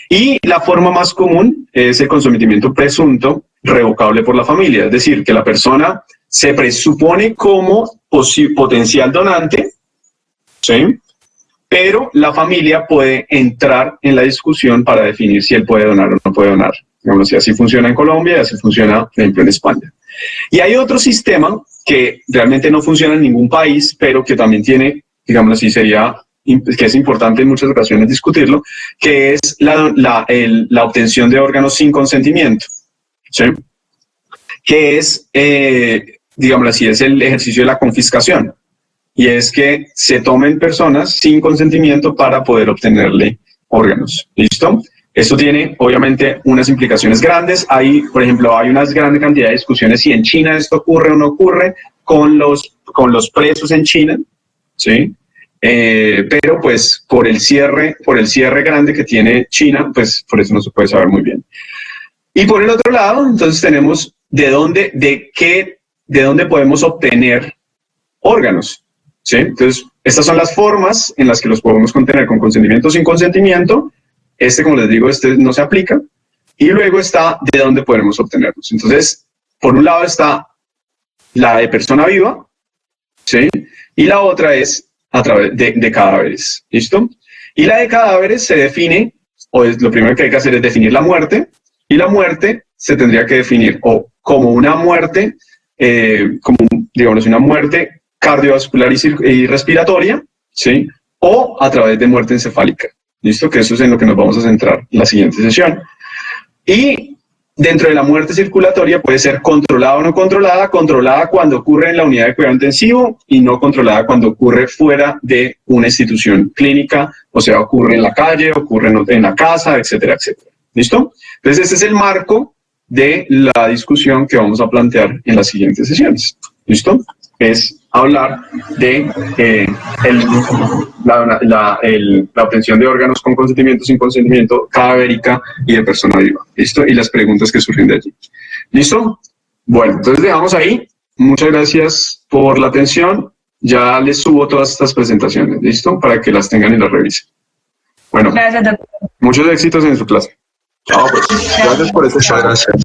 Y la forma más común es el consentimiento presunto revocable por la familia. Es decir, que la persona se presupone como potencial donante, ¿sí? Pero la familia puede entrar en la discusión para definir si él puede donar o no puede donar. Digamos, si así funciona en Colombia y así funciona, por ejemplo, en España. Y hay otro sistema que realmente no funciona en ningún país, pero que también tiene, digamos así, que es importante en muchas ocasiones discutirlo, que es la obtención de órganos sin consentimiento, ¿sí? Que es, digamos así, es el ejercicio de la confiscación. Y es que se tomen personas sin consentimiento para poder obtenerle órganos. ¿Listo? Esto tiene, obviamente, unas implicaciones grandes. Por ejemplo, hay una gran cantidad de discusiones si en China esto ocurre o no ocurre con los presos en China, ¿sí? Pero, pues, por el cierre grande que tiene China, pues, por eso no se puede saber muy bien. Y por el otro lado, entonces tenemos de dónde podemos obtener órganos. ¿Sí? Entonces, estas son las formas en las que los podemos contener con consentimiento o sin consentimiento. Como les digo, no se aplica. Y luego está de dónde podemos obtenerlos. Entonces, por un lado está la de persona viva, ¿sí? Y la otra es a través de cadáveres. ¿Listo? Y la de cadáveres se define, lo primero que hay que hacer es definir la muerte, y la muerte se tendría que definir o como una muerte, digamos, una muerte cardiovascular y respiratoria, ¿sí? O a través de muerte encefálica. ¿Listo? Que eso es en lo que nos vamos a centrar en la siguiente sesión. Y dentro de la muerte circulatoria puede ser controlada o no controlada cuando ocurre en la unidad de cuidado intensivo y no controlada cuando ocurre fuera de una institución clínica, o sea, ocurre en la calle, ocurre en la casa, etcétera, etcétera. ¿Listo? Entonces, ese es el marco de la discusión que vamos a plantear en las siguientes sesiones. ¿Listo? Es hablar de la obtención de órganos con consentimiento, sin consentimiento, cadavérica y de persona viva. ¿Listo? Y las preguntas que surgen de allí. ¿Listo? Bueno, entonces dejamos ahí. Muchas gracias por la atención. Ya les subo todas estas presentaciones, ¿listo? Para que las tengan y las revisen. Bueno, Gracias, doctor. muchos éxitos en su clase. Chao, pues. Gracias por escuchar. Muchas gracias.